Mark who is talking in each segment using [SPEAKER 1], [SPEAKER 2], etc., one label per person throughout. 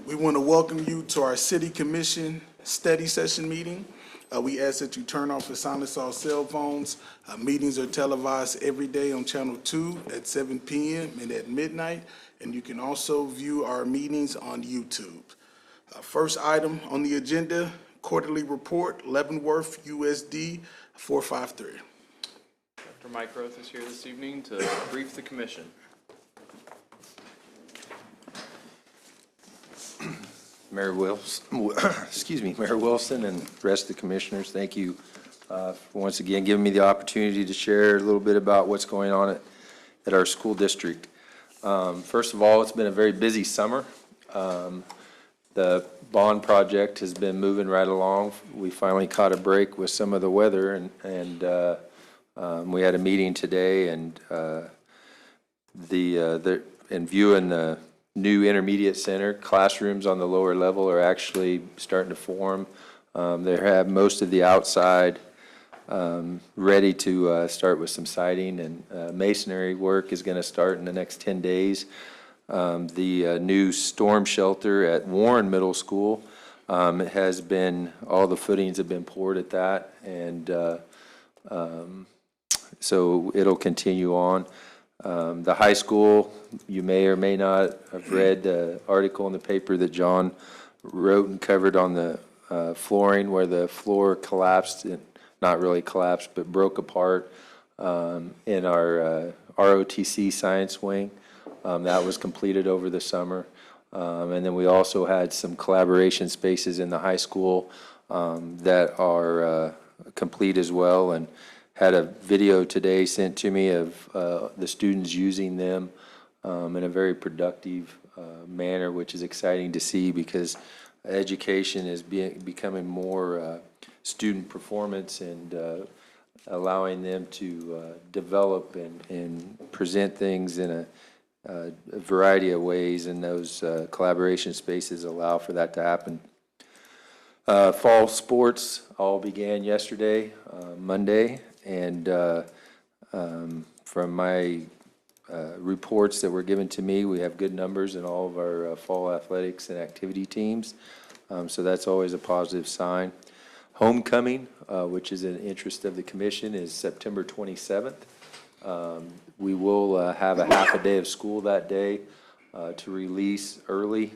[SPEAKER 1] We want to welcome you to our City Commission study session meeting. We ask that you turn off and silence all cell phones. Meetings are televised every day on Channel 2 at 7 p.m. and at midnight, and you can also view our meetings on YouTube. First item on the agenda, quarterly report, Leavenworth USD 453.
[SPEAKER 2] Dr. Mike Roth is here this evening to brief the commission.
[SPEAKER 3] Mayor Wilson and the rest of the commissioners, thank you for once again giving me the opportunity to share a little bit about what's going on at our school district. First of all, it's been a very busy summer. The bond project has been moving right along. We finally caught a break with some of the weather, and we had a meeting today, and in viewing the new intermediate center, classrooms on the lower level are actually starting to form. They have most of the outside ready to start with some siding, and masonry work is going to start in the next 10 days. The new storm shelter at Warren Middle School has been, all the footings have been poured at that, and so it'll continue on. The high school, you may or may not have read the article in the paper that John wrote and covered on the flooring, where the floor collapsed, not really collapsed, but broke apart in our ROTC science wing. That was completed over the summer. And then we also had some collaboration spaces in the high school that are complete as well, and had a video today sent to me of the students using them in a very productive manner, which is exciting to see, because education is becoming more student performance, and allowing them to develop and present things in a variety of ways, and those collaboration spaces allow for that to happen. Fall sports all began yesterday, Monday, and from my reports that were given to me, we have good numbers in all of our fall athletics and activity teams, so that's always a positive sign. Homecoming, which is an interest of the commission, is September 27th. We will have a half a day of school that day to release early.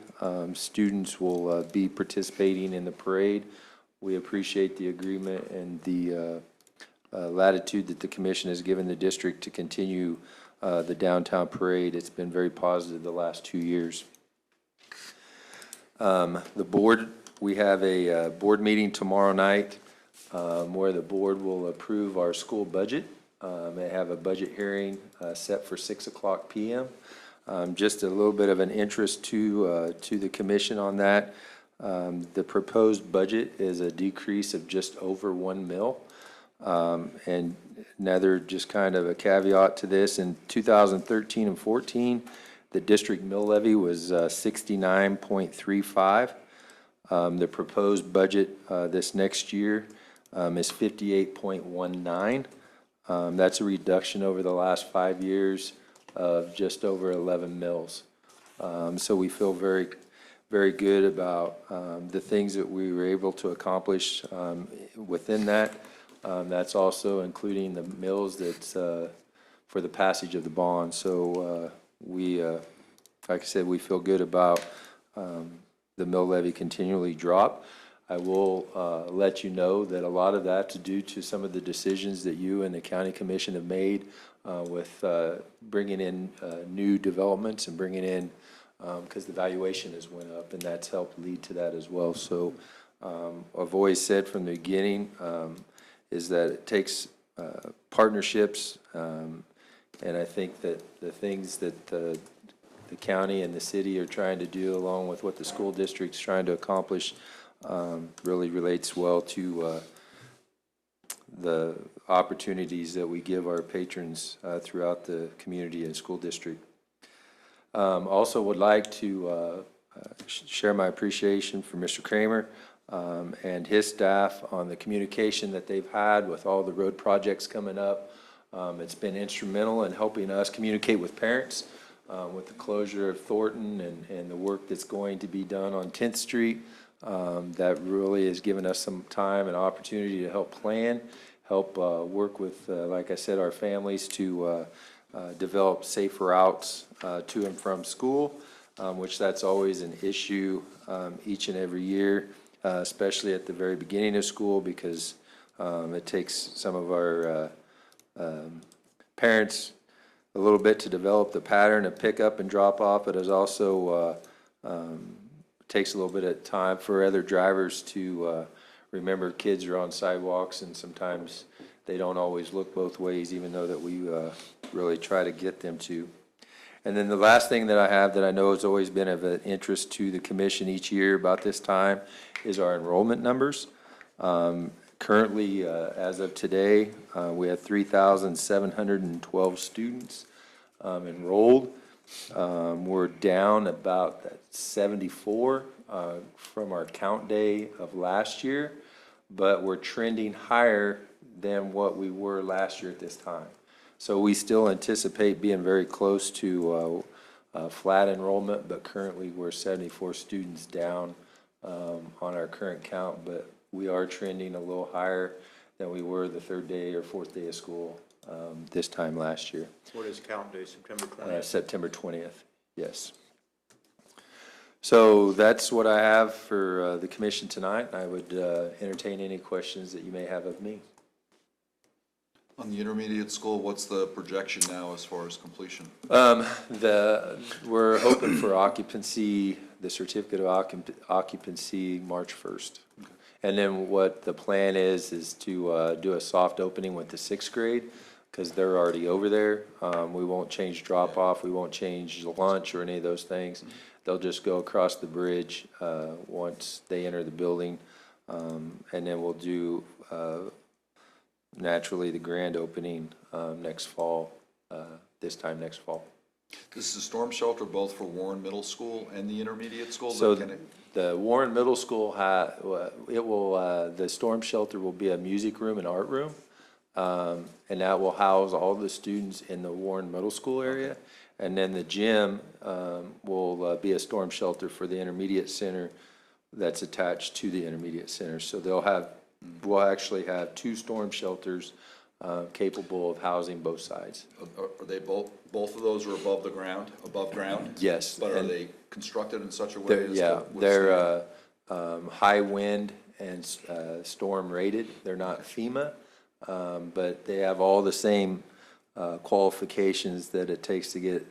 [SPEAKER 3] Students will be participating in the parade. We appreciate the agreement and the latitude that the commission has given the district to continue the downtown parade. It's been very positive the last 2 years. The board, we have a board meeting tomorrow night where the board will approve our school budget. They have a budget hearing set for 6:00 p.m. Just a little bit of an interest to the commission on that. The proposed budget is a decrease of just over $1 million. And another just kind of a caveat to this, in 2013 and 14, the district mill levy was 69.35. The proposed budget this next year is 58.19. That's a reduction over the last 5 years of just over 11 mils. So we feel very, very good about the things that we were able to accomplish within that. That's also including the mills that's for the passage of the bond. So we, like I said, we feel good about the mill levy continually drop. I will let you know that a lot of that's due to some of the decisions that you and the county commission have made with bringing in new developments and bringing in, because the valuation has went up, and that's helped lead to that as well. So I've always said from the beginning is that it takes partnerships, and I think that the things that the county and the city are trying to do, along with what the school district's trying to accomplish, really relates well to the opportunities that we give our patrons throughout the community and school district. Also would like to share my appreciation for Mr. Kramer and his staff on the communication that they've had with all the road projects coming up. It's been instrumental in helping us communicate with parents with the closure of Thornton and the work that's going to be done on 10th Street. That really has given us some time and opportunity to help plan, help work with, like I said, our families to develop safer routes to and from school, which that's always an issue each and every year, especially at the very beginning of school, because it takes some of our parents a little bit to develop the pattern of pick up and drop off, but it also takes a little bit of time for other drivers to remember kids are on sidewalks, and sometimes they don't always look both ways, even though that we really try to get them to. And then the last thing that I have that I know has always been of an interest to the commission each year about this time is our enrollment numbers. Currently, as of today, we have 3,712 students enrolled. We're down about 74 from our count day of last year, but we're trending higher than what we were last year at this time. So we still anticipate being very close to flat enrollment, but currently we're 74 students down on our current count, but we are trending a little higher than we were the third day or fourth day of school this time last year.
[SPEAKER 4] What is count day, September 20th?
[SPEAKER 3] September 20th, yes. So that's what I have for the commission tonight. I would entertain any questions that you may have of me.
[SPEAKER 5] On the intermediate school, what's the projection now as far as completion?
[SPEAKER 3] We're hoping for occupancy, the certificate of occupancy, March 1st. Okay. And then what the plan is to do a soft opening with the 6th grade, because they're already over there. We won't change drop-off, we won't change lunch or any of those things. They'll just go across the bridge once they enter the building, and then we'll do naturally the grand opening next fall, this time next fall.
[SPEAKER 5] This is a storm shelter both for Warren Middle School and the intermediate school?
[SPEAKER 3] So the Warren Middle School, the storm shelter will be a music room and art room, and that will house all the students in the Warren Middle School area. Okay. And then the gym will be a storm shelter for the intermediate center that's attached to the intermediate center. So we'll actually have 2 storm shelters capable of housing both sides.
[SPEAKER 5] Are they both of those are above ground?
[SPEAKER 3] Yes.
[SPEAKER 5] But are they constructed in such a way as
[SPEAKER 3] Yeah, they're high wind and storm rated. They're not FEMA, but they have all the same qualifications that it takes to get,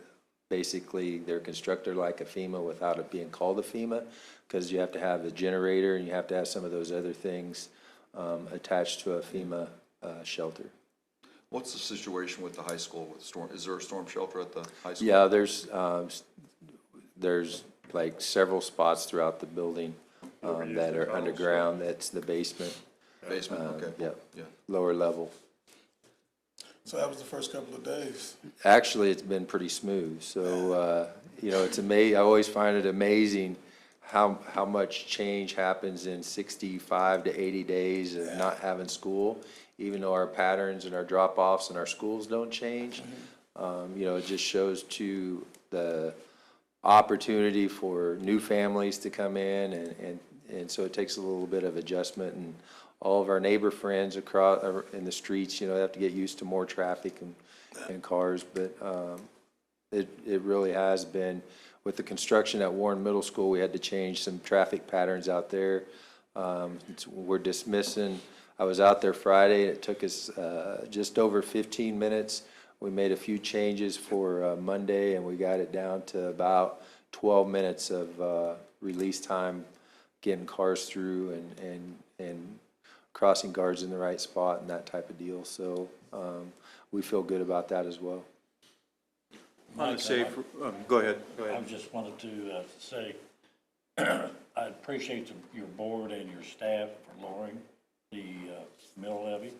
[SPEAKER 3] basically, they're constructed like a FEMA without it being called a FEMA, because you have to have a generator and you have to have some of those other things attached to a FEMA shelter.
[SPEAKER 5] What's the situation with the high school with storm? Is there a storm shelter at the high school?
[SPEAKER 3] Yeah, there's like several spots throughout the building that are underground. That's the basement.
[SPEAKER 5] Basement, okay.
[SPEAKER 3] Yeah, lower level.
[SPEAKER 1] So that was the first couple of days.
[SPEAKER 3] Actually, it's been pretty smooth. So, it's amazing. I always find it amazing how much change happens in 65 to 80 days of not having school, even though our patterns and our drop-offs and our schools don't change. It just shows to the opportunity for new families to come in, and so it takes a little bit of adjustment, and all of our neighbor friends across in the streets, have to get used to more traffic and cars, but it really has been. With the construction at Warren Middle School, we had to change some traffic patterns out there. We're dismissing. I was out there Friday. It took us just over 15 minutes. We made a few changes for Monday, and we got it down to about 12 minutes of release time, getting cars through and crossing guards in the right spot and that type of deal. So we feel good about that as well.
[SPEAKER 4] Go ahead.
[SPEAKER 6] I just wanted to say, I appreciate your board and your staff for lowering the mill levy.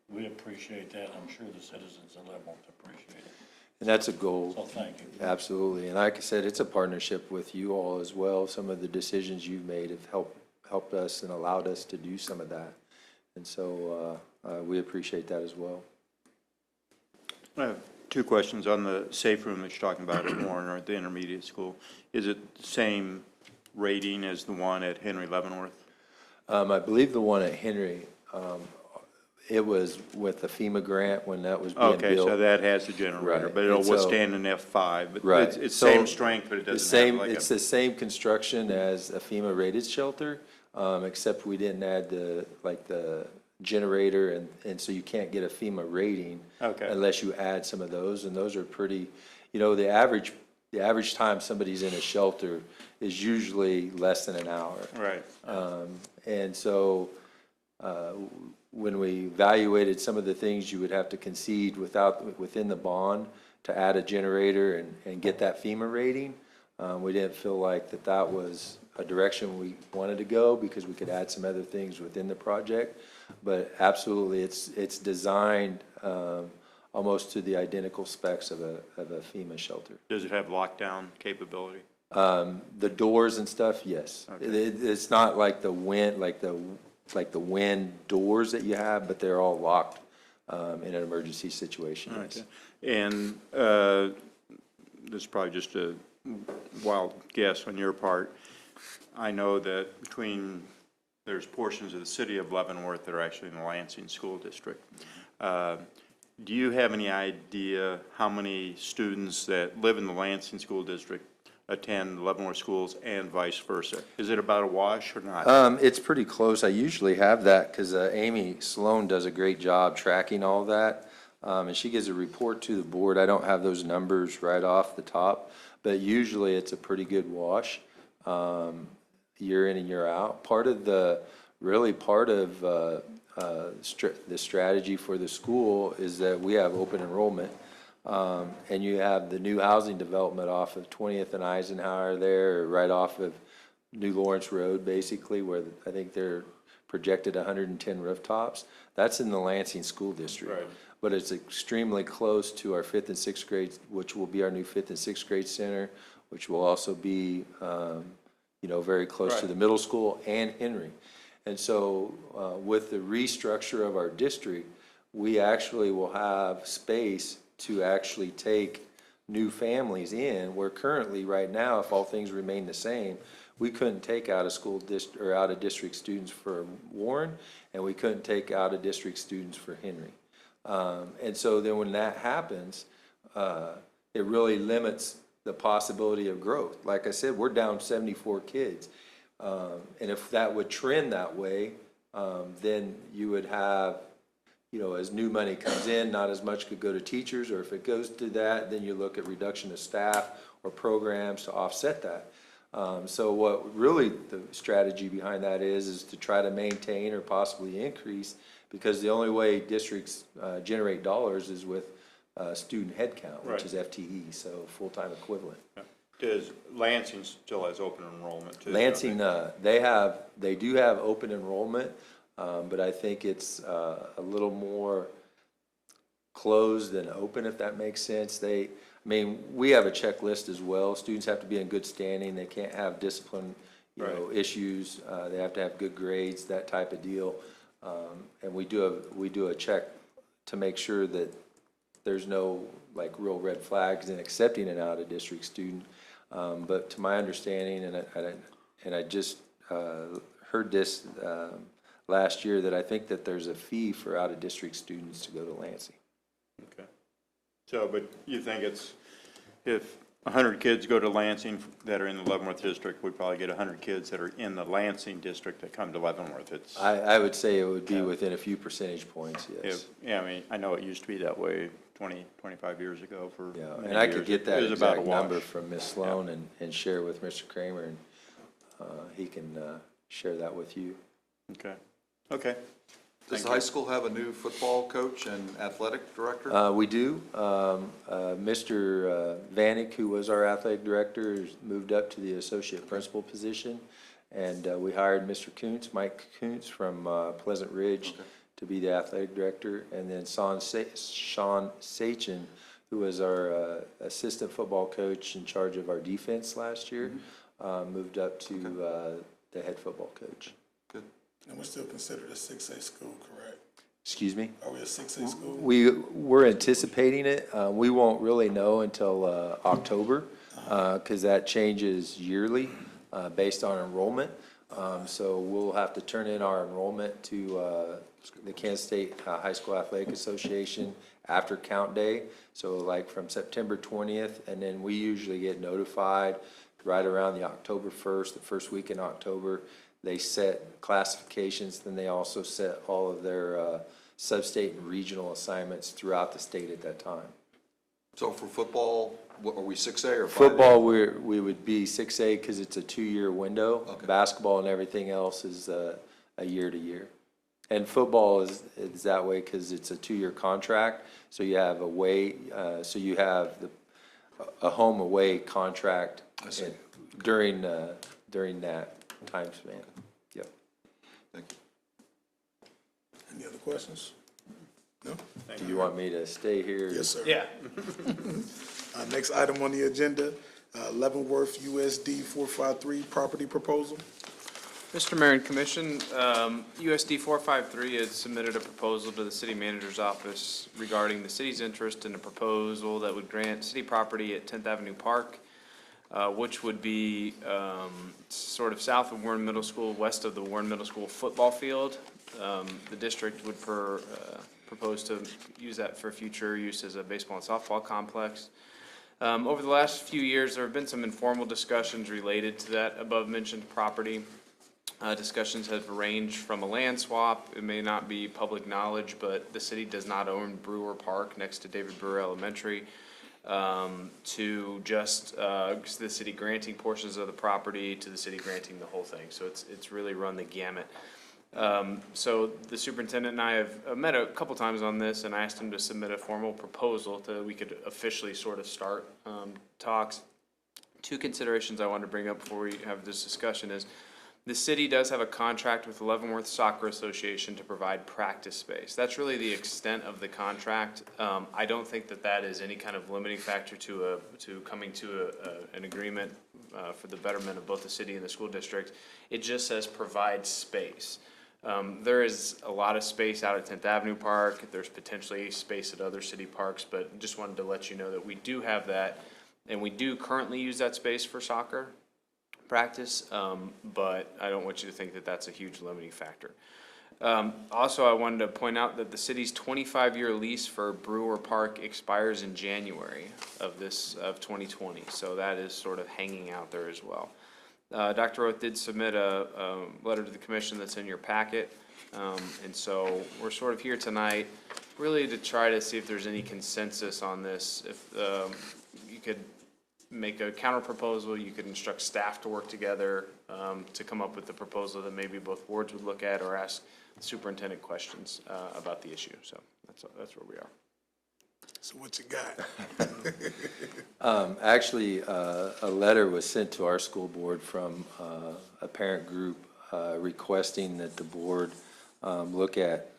[SPEAKER 6] We appreciate that. I'm sure the citizens of Leavenworth appreciate it.
[SPEAKER 3] And that's a goal.
[SPEAKER 6] So thank you.
[SPEAKER 3] Absolutely. And like I said, it's a partnership with you all as well. Some of the decisions you've made have helped us and allowed us to do some of that. And so we appreciate that as well.
[SPEAKER 4] I have Two questions on the safe room that you're talking about at Warren or at the intermediate school. Is it the same rating as the one at Henry Leavenworth?
[SPEAKER 3] I believe the one at Henry, it was with the FEMA grant when that was being built.
[SPEAKER 4] Okay, so that has the generator,
[SPEAKER 3] Right,
[SPEAKER 4] but it'll
[SPEAKER 3] and so-
[SPEAKER 4] withstand an F5, but
[SPEAKER 3] Right.
[SPEAKER 4] it's
[SPEAKER 3] So
[SPEAKER 4] same strength, but it
[SPEAKER 3] the
[SPEAKER 4] doesn't
[SPEAKER 3] same,
[SPEAKER 4] have like
[SPEAKER 3] it's
[SPEAKER 4] a,
[SPEAKER 3] the same construction as a FEMA rated shelter, except we didn't add the generator, and so you can't get a FEMA rating
[SPEAKER 4] Okay.
[SPEAKER 3] unless you add some of those, and those are pretty, the average time somebody's in a shelter is usually less than an hour.
[SPEAKER 4] right.
[SPEAKER 3] And so, when we evaluated some of the things you would have to concede within the bond to add a generator and get that FEMA rating, we didn't feel like that was a direction we wanted to go because we could add some other things within the project. But absolutely, it's designed, almost to the identical specs of a FEMA shelter.
[SPEAKER 4] Does it have lockdown capability?
[SPEAKER 3] The doors and stuff, yes.
[SPEAKER 4] Okay.
[SPEAKER 3] It's not like the wind doors that you have, but they're all locked in an emergency situation, yes.
[SPEAKER 4] Okay. And this is probably just a wild guess on your part. I know that there's portions of the city of Leavenworth that are actually in the Lansing School District. Do you have any idea how many students that live in the Lansing School District attend Leavenworth schools and vice versa? Is it about a wash or not?
[SPEAKER 3] It's pretty close. I usually have that because Amy Sloan does a great job tracking all that. And she gives a report to the board. I don't have those numbers right off the top, but usually it's a pretty good wash, year in and year out. Part of the strategy for the school is that we have open enrollment. And you have the new housing development off of 20th and Eisenhower there, right off of New Lawrence Road, basically, where I think they're projected 110 rooftops. That's in the Lansing School District.
[SPEAKER 4] Right.
[SPEAKER 3] But it's extremely close to our 5th and 6th grade, which will be our new 5th and 6th grade center, which will also be, very close to
[SPEAKER 4] Right.
[SPEAKER 3] the middle school and Henry. And so, with the restructure of our district, we actually will have space to actually take new families in, where currently, right now, if all things remain the same, we couldn't take out out of district students for Warren, and we couldn't take out of district students for Henry. And so then when that happens, it really limits the possibility of growth. Like I said, we're down 74 kids. And if that would trend that way, then you would have, as new money comes in, not as much could go to teachers, or if it goes to that, then you look at reduction of staff or programs to offset that. So what really the strategy behind that is to try to maintain or possibly increase, because the only way districts generate dollars is with student headcount, which
[SPEAKER 4] Right.
[SPEAKER 3] is FTE, so full-time equivalent.
[SPEAKER 4] Does Lansing still has open enrollment too?
[SPEAKER 3] Lansing, they do have open enrollment, but I think it's a little more closed than open, if that makes sense. We have a checklist as well. Students have to be in good standing. They can't have discipline, issues. They have to have good grades, that type of deal. And we do a check to make sure that there's no real red flags in accepting an out-of-district student. But to my understanding, and I just heard this last year, that I think that there's a fee for out-of-district students to go to Lansing.
[SPEAKER 4] Okay. So, but you think if 100 kids go to Lansing that are in the Leavenworth district, we probably get 100 kids that are in the Lansing district that come to Leavenworth.
[SPEAKER 3] I would say it would be within a few percentage points, yes.
[SPEAKER 4] I know it used to be that way 20, 25 years ago for
[SPEAKER 3] Yeah,
[SPEAKER 4] many
[SPEAKER 3] and I could
[SPEAKER 4] years.
[SPEAKER 3] get that
[SPEAKER 4] It was about a
[SPEAKER 3] exact
[SPEAKER 4] wash.
[SPEAKER 3] number from Ms. Sloan and share with Mr. Kramer, and he can share that with you.
[SPEAKER 4] Okay.
[SPEAKER 5] Does the high school have a new football coach and athletic director?
[SPEAKER 3] We do. Mr. Vanek, who was our athletic director, has moved up to the associate principal position. And we hired Mr. Kuntz, Mike Kuntz from Pleasant Ridge, to be the athletic director. And then Sean Sachin, who was our assistant football coach in charge of our defense last year, moved up to the head football coach.
[SPEAKER 5] Good.
[SPEAKER 1] And we're still considered a 6A school, correct?
[SPEAKER 3] Excuse me?
[SPEAKER 1] Are we a 6A school?
[SPEAKER 3] We're anticipating it. We won't really know until October, because that changes yearly based on enrollment. So we'll have to turn in our enrollment to the Kansas State High School Athletic Association after count day. So like from September 20th, and then we usually get notified right around the October 1st, the first week in October. They set classifications, then they also set all of their sub-state and regional assignments throughout the state at that time.
[SPEAKER 5] So for football, what, are we 6A or 5A?
[SPEAKER 3] Football, we would be 6A because it's a 2-year window.
[SPEAKER 5] Okay.
[SPEAKER 3] Basketball and everything else is a year to year. And football is that way because it's a 2-year contract. So you have a home away contract
[SPEAKER 5] I see.
[SPEAKER 3] during that time span. Yep.
[SPEAKER 5] Thank you.
[SPEAKER 1] Any other questions? No?
[SPEAKER 3] Do you want me to stay here?
[SPEAKER 1] Yes, sir.
[SPEAKER 2] Yeah.
[SPEAKER 1] Next item on the agenda, Leavenworth USD 453 property proposal.
[SPEAKER 2] Mr. Mayor and Commission, USD 453 has submitted a proposal to the city manager's office regarding the city's interest in a proposal that would grant city property at 10th Avenue Park, which would be sort of south of Warren Middle School, west of the Warren Middle School football field. The district would propose to use that for future use as a baseball and softball complex. Over the last few years, there have been some informal discussions related to that above-mentioned property. Discussions have ranged from a land swap. It may not be public knowledge, but the city does not own Brewer Park next to David Brewer Elementary, to just the city granting portions of the property to the city granting the whole thing. So it's really run the gamut. So the superintendent and I have met a couple times on this, and I asked him to submit a formal proposal so we could officially sort of start talks. Two considerations I wanted to bring up before we have this discussion is the city does have a contract with the Leavenworth Soccer Association to provide practice space. That's really the extent of the contract. I don't think that is any kind of limiting factor to coming to an agreement for the betterment of both the city and the school district. It just says provide space. There is a lot of space out at 10th Avenue Park. There's potentially space at other city parks, but just wanted to let you know that we do have that, and we do currently use that space for soccer practice, but I don't want you to think that that's a huge limiting factor. Also, I wanted to point out that the city's 25-year lease for Brewer Park expires in January of 2020, so that is sort of hanging out there as well. Dr. Roth did submit a letter to the commission that's in your packet, and so we're sort of here tonight really to try to see if there's any consensus on this. If you could make a counter proposal, you could instruct staff to work together to come up with the proposal that maybe both boards would look at, or ask the superintendent questions about the issue. So that's where we are.
[SPEAKER 1] So what you got?
[SPEAKER 3] Actually, a letter was sent to our school board from a parent group requesting that the board look at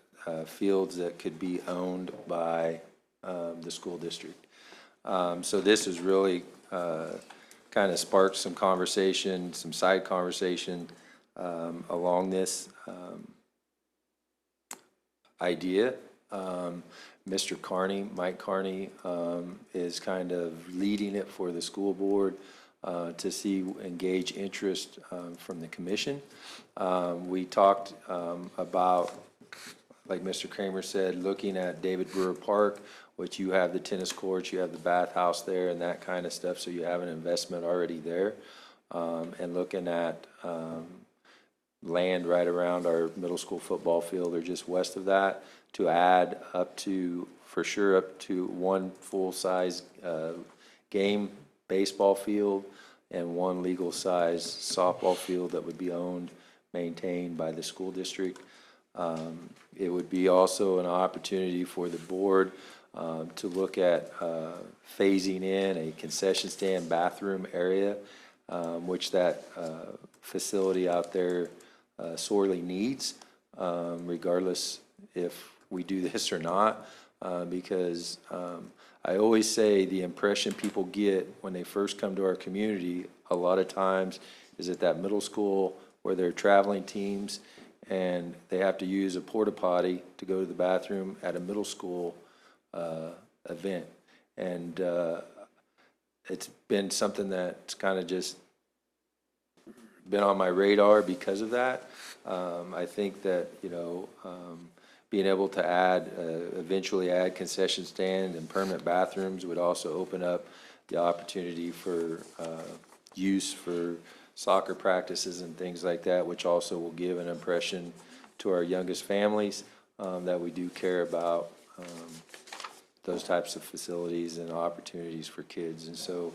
[SPEAKER 3] fields that could be owned by the school district. So this is really kind of sparked some conversation, some side conversation along this idea. Mr. Carney, Mike Carney, is kind of leading it for the school board to engage interest from the commission. We talked about, like Mr. Kramer said, looking at David Brewer Park, which you have the tennis courts, you have the bathhouse there and that kind of stuff, so you have an investment already there. And looking at land right around our middle school football field or just west of that, to add up to one full-size game baseball field and one legal-size softball field that would be owned, maintained by the school district. It would be also an opportunity for the board to look at phasing in a concession stand bathroom area, which that facility out there sorely needs, regardless if we do this or not, because I always say the impression people get when they first come to our community a lot of times is at that middle school where they're traveling teams, and they have to use a porta potty to go to the bathroom at a middle school event. And it's been something that's kind of just been on my radar because of that. I think that, being able to add, eventually add concession stand and permanent bathrooms would also open up the opportunity for use for soccer practices and things like that, which also will give an impression to our youngest families that we do care about those types of facilities and opportunities for kids. And so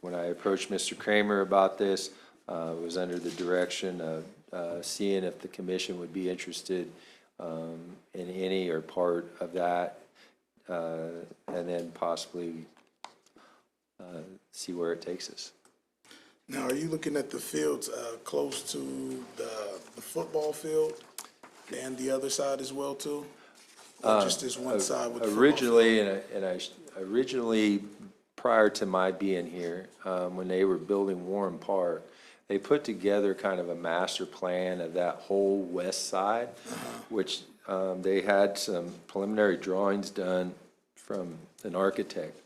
[SPEAKER 3] when I approached Mr. Kramer about this, it was under the direction of seeing if the commission would be interested in any or part of that, and then possibly see where it takes us.
[SPEAKER 1] Now, are you looking at the fields close to the football field and the other side as well too? Or just this one side with the football
[SPEAKER 3] Originally,
[SPEAKER 1] field?
[SPEAKER 3] originally, prior to my being here, when they were building Warren Park, they put together kind of a master plan of that whole west side, which they had some preliminary drawings done from an architect,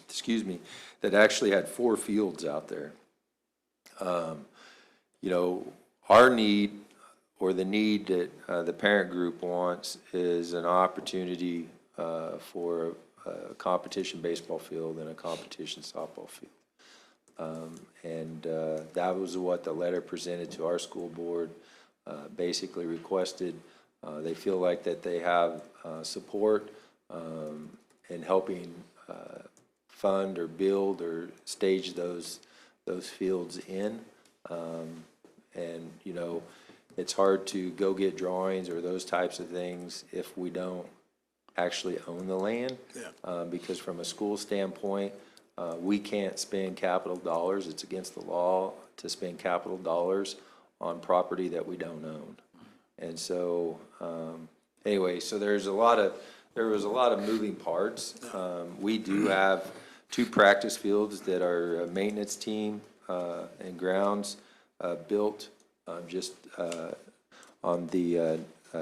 [SPEAKER 3] excuse me, that actually had 4 fields out there. Our need, or the need that the parent group wants, is an opportunity for a competition baseball field and a competition softball field. And that was what the letter presented to our school board basically requested. They feel like that they have support in helping fund or build or stage those fields in. And, it's hard to go get drawings or those types of things if we don't actually own the land.
[SPEAKER 1] Yeah.
[SPEAKER 3] Because from a school standpoint, we can't spend capital dollars. It's against the law to spend capital dollars on property that we don't own. And so, anyway, so there was a lot of moving parts. We do have 2 practice fields that our maintenance team and grounds built just on the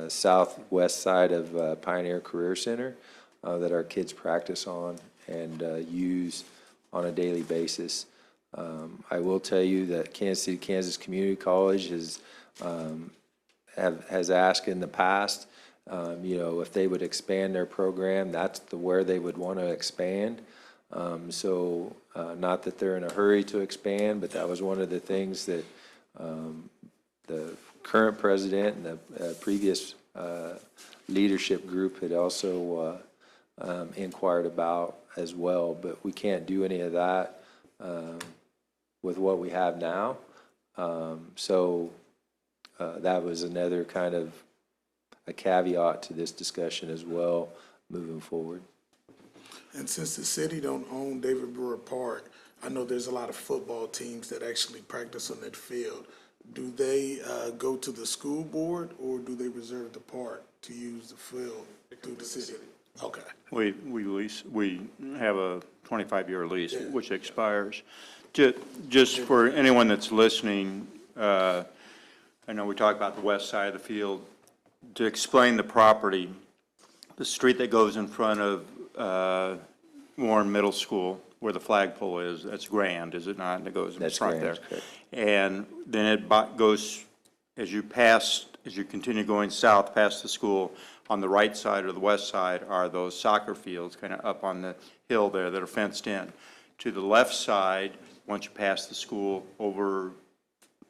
[SPEAKER 3] southwest side of Pioneer Career Center that our kids practice on and use on a daily basis. I will tell you that Kansas City, Kansas Community College has asked in the past, if they would expand their program, that's where they would want to expand. So not that they're in a hurry to expand, but that was one of the things that the current president and the previous leadership group had also inquired about as well. But we can't do any of that with what we have now. So that was another kind of a caveat to this discussion as well, moving forward.
[SPEAKER 1] And since the city don't own David Brewer Park, I know there's a lot of football teams that actually practice on that field. Do they go to the school board, or do they reserve the park to use the field through the city? Okay.
[SPEAKER 4] We have a 25-year lease,
[SPEAKER 1] Yeah.
[SPEAKER 4] which expires. Just for anyone that's listening, I know we talked about the west side of the field. To explain the property, the street that goes in front of Warren Middle School, where the flagpole is, that's Grand, is it not? And it goes in front there.
[SPEAKER 3] That's correct.
[SPEAKER 4] And then it goes, as you continue going south past the school, on the right side or the west side are those soccer fields kind of up on the hill there that are fenced in. To the left side, once you pass the school over,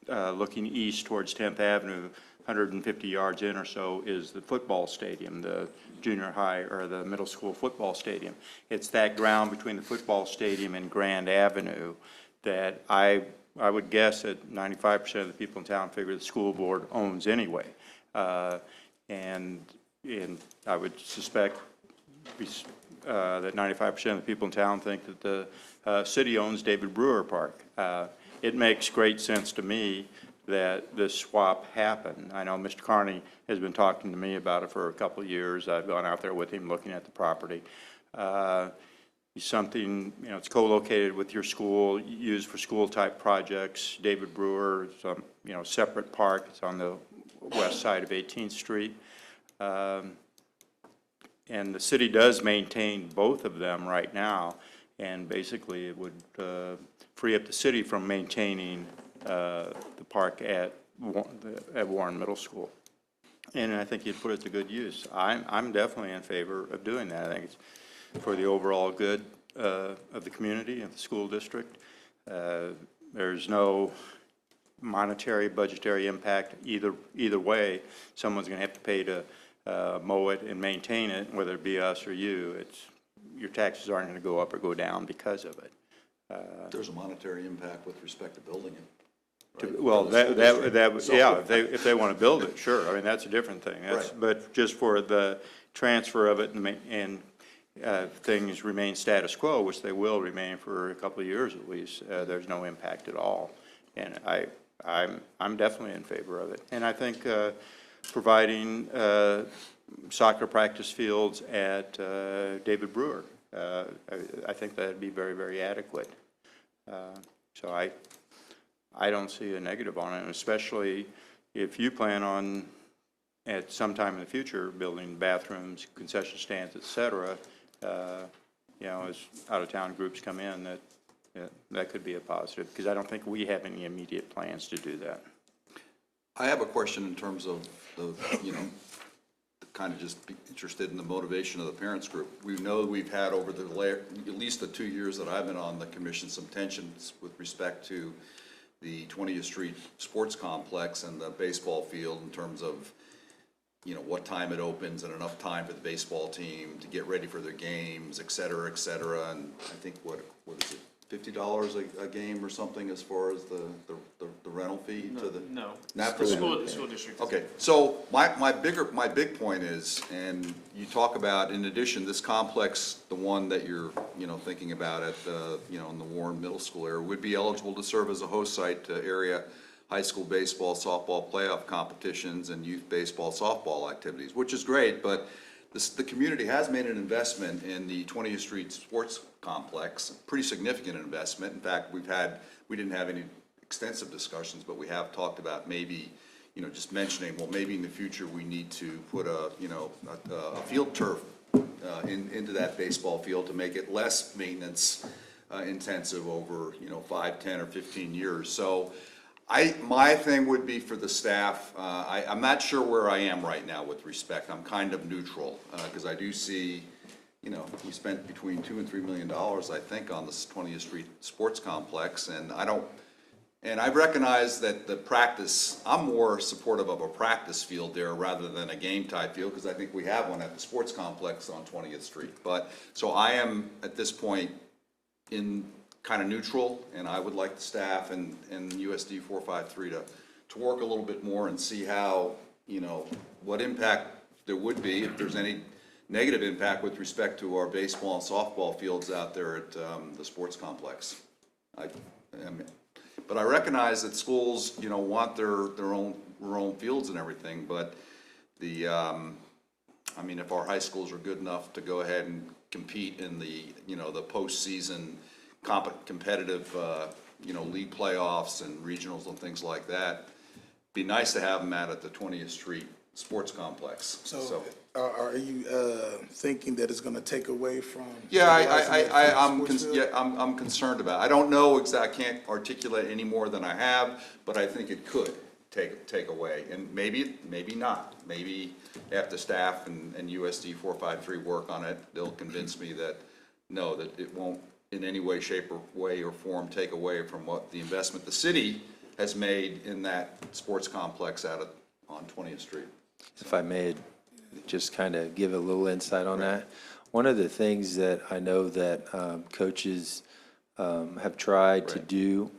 [SPEAKER 4] looking east towards 10th Avenue, 150 yards in or so is the football stadium, the junior high or the middle school football stadium. It's that ground between the football stadium and Grand Avenue that I would guess that 95% of the people in town figure the school board owns anyway. And I would suspect that 95% of the people in town think that the city owns David Brewer Park. It makes great sense to me that this swap happened. I know Mr. Carney has been talking to me about it for a couple of years. I've gone out there with him looking at the property. Something, it's co-located with your school, used for school-type projects. David Brewer, some, separate park. It's on the west side of 18th Street. And the city does maintain both of them right now, and basically it would free up the city from maintaining the park at Warren Middle School. And I think you'd put it to good use. I'm definitely in favor of doing that. I think it's for the overall good of the community and the school district. There's no monetary, budgetary impact either way. Someone's going to have to pay to mow it and maintain it, whether it be us or you. Your taxes aren't going to go up or go down because of it.
[SPEAKER 5] There's a monetary impact with respect to building it. Right?
[SPEAKER 4] Well,
[SPEAKER 5] For the school district.
[SPEAKER 4] yeah, if they want to build it, sure. I mean, that's a different thing.
[SPEAKER 5] Right.
[SPEAKER 4] But just for the transfer of it and things remain status quo, which they will remain for a couple of years at least, there's no impact at all. And I'm definitely in favor of it. And I think providing soccer practice fields at David Brewer, I think that'd be very, very adequate. So I don't see a negative on it, especially if you plan on, at some time in the future, building bathrooms, concession stands, et cetera. You know, as out-of-town groups come in, that could be a positive, because I don't think we have any immediate plans to do that.
[SPEAKER 5] I have a question in terms of the, kind of just be interested in the motivation of the parents group. We know we've had over at least the 2 years that I've been on the commission some tensions with respect to the 20th Street Sports Complex and the baseball field in terms of, what time it opens and enough time for the baseball team to get ready for their games, et cetera, et cetera. And I think, what is it, $50 a game or something as far as the rental fee to the?
[SPEAKER 2] No.
[SPEAKER 5] Not
[SPEAKER 2] The
[SPEAKER 5] for
[SPEAKER 2] school district.
[SPEAKER 5] Okay, so my big point is, and you talk about, in addition, this complex, the one that you're, thinking about at the, in the Warren Middle School area, would be eligible to serve as a host site to area high school baseball, softball playoff competitions and youth baseball, softball activities, which is great, but the community has made an investment in the 20th Street Sports Complex, a pretty significant investment. In fact, we didn't have any extensive discussions, but we have talked about maybe, just mentioning, well, maybe in the future we need to put a field turf into that baseball field to make it less maintenance intensive over, 5, 10, or 15 years. So my thing would be for the staff, I'm not sure where I am right now with respect. I'm kind of neutral, because I do see, we spent between $2 and $3 million, I think, on this 20th Street Sports Complex, and I recognize that the practice, I'm more supportive of a practice field there rather than a game type field, because I think we have one at the sports complex on 20th Street. But, so I am, at this point, in kind of neutral, and I would like the staff and USD 453 to work a little bit more and see how, what impact there would be, if there's any negative impact with respect to our baseball and softball fields out there at the sports complex. But I recognize that schools, want their own fields and everything, but if our high schools are good enough to go ahead and compete in the, the postseason competitive, league playoffs and regionals and things like that, be nice to have them at the 20th Street Sports Complex.
[SPEAKER 1] So are you thinking that it's going to take away from?
[SPEAKER 5] Yeah,
[SPEAKER 1] I'm
[SPEAKER 5] I'm concerned about it. I don't know exactly, I can't articulate any more than I have, but I think it could take away, and maybe not. Maybe after staff and USD 453 work on it, they'll convince me that no, that it won't in any way, shape, or way or form take away from what the investment the city has made in that sports complex on 20th Street.
[SPEAKER 3] If I may just kind of give a little insight on that. One of the things that I know that coaches have tried to do,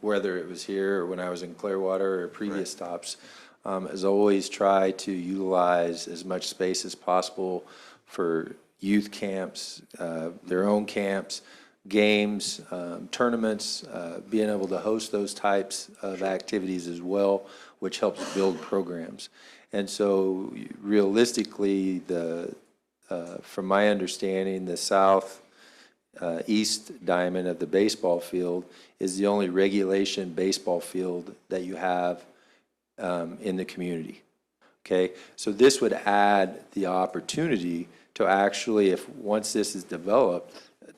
[SPEAKER 3] whether it was here or when I was in Clearwater or previous stops, is always try to utilize as much space as possible for youth camps, their own camps, games, tournaments, being able to host those types of activities as well, which helps build programs. And so realistically, from my understanding, the east diamond of the baseball field is the only regulation baseball field that you have in the community. Okay, so this would add the opportunity to actually, if, once this is developed,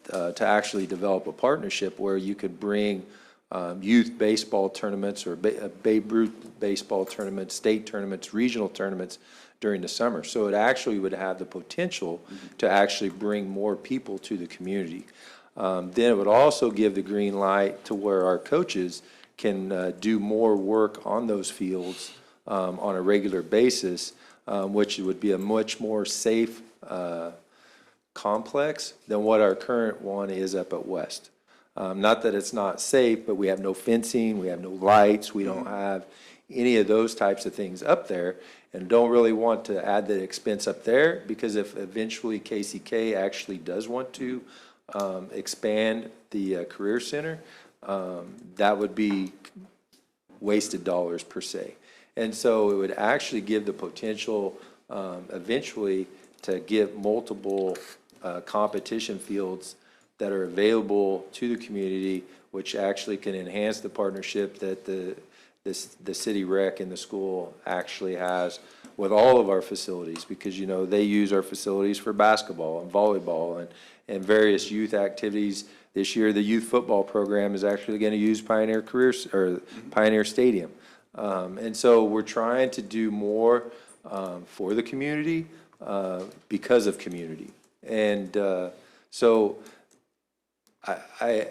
[SPEAKER 3] to actually develop a partnership where you could bring youth baseball tournaments or Babe Ruth baseball tournaments, state tournaments, regional tournaments during the summer. So it actually would have the potential to actually bring more people to the community. Then it would also give the green light to where our coaches can do more work on those fields on a regular basis, which would be a much more safe complex than what our current one is up at West. Not that it's not safe, but we have no fencing, we have no lights, we don't have any of those types of things up there, and don't really want to add the expense up there, because if eventually KCK actually does want to expand the Career Center, that would be wasted dollars per se. And so it would actually give the potential eventually to give multiple competition fields that are available to the community, which actually can enhance the partnership that the city rec and the school actually has with all of our facilities, because, you know, they use our facilities for basketball and volleyball and various youth activities. This year, the youth football program is actually going to use Pioneer Pioneer Stadium. And so we're trying to do more for the community because of community. And so I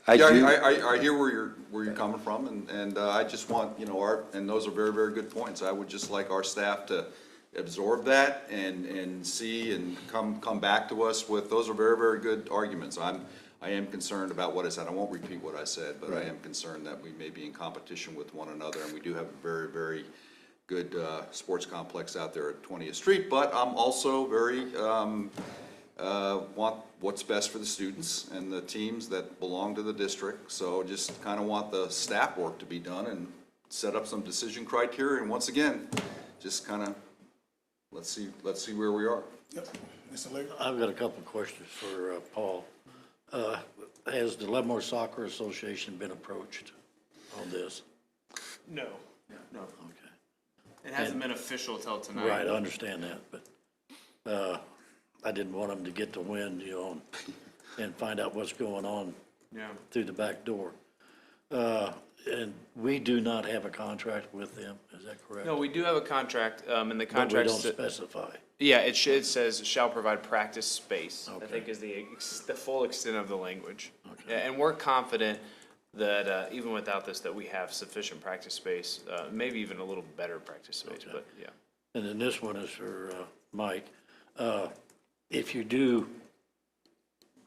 [SPEAKER 5] hear where you're coming from, and I just want, you know, and those are very, very good points. I would just like our staff to absorb that and see and come back to us with, those are very, very good arguments. I am concerned about what I said. I won't repeat what I said, but I am concerned that we may be in competition with one another, and we do have a very, very good sports complex out there at 20th Street, but I'm also very want what's best for the students and the teams that belong to the district. So just kind of want the staff work to be done and set up some decision criteria. And once again, just kind of let's see where we are.
[SPEAKER 1] Yep. Mr. Lee?
[SPEAKER 6] I've got a couple of questions for Paul. Has the Leavenworth Soccer Association been approached on this?
[SPEAKER 2] No, no.
[SPEAKER 6] Okay.
[SPEAKER 2] It hasn't been official till tonight.
[SPEAKER 6] Right, I understand that, but I didn't want them to get the wind, you know, and find out what's going on
[SPEAKER 2] Yeah.
[SPEAKER 6] through the back door. And we do not have a contract with them, is that correct?
[SPEAKER 2] No, we do have a contract, and the
[SPEAKER 6] But we
[SPEAKER 2] contract.
[SPEAKER 6] don't specify.
[SPEAKER 2] Yeah, it says shall provide practice space, I
[SPEAKER 6] Okay.
[SPEAKER 2] think is the full extent of the language. Yeah, and we're confident that, even without this, that we have sufficient practice space, maybe even a little better practice space, but yeah.
[SPEAKER 6] And then this one is for Mike. If you do,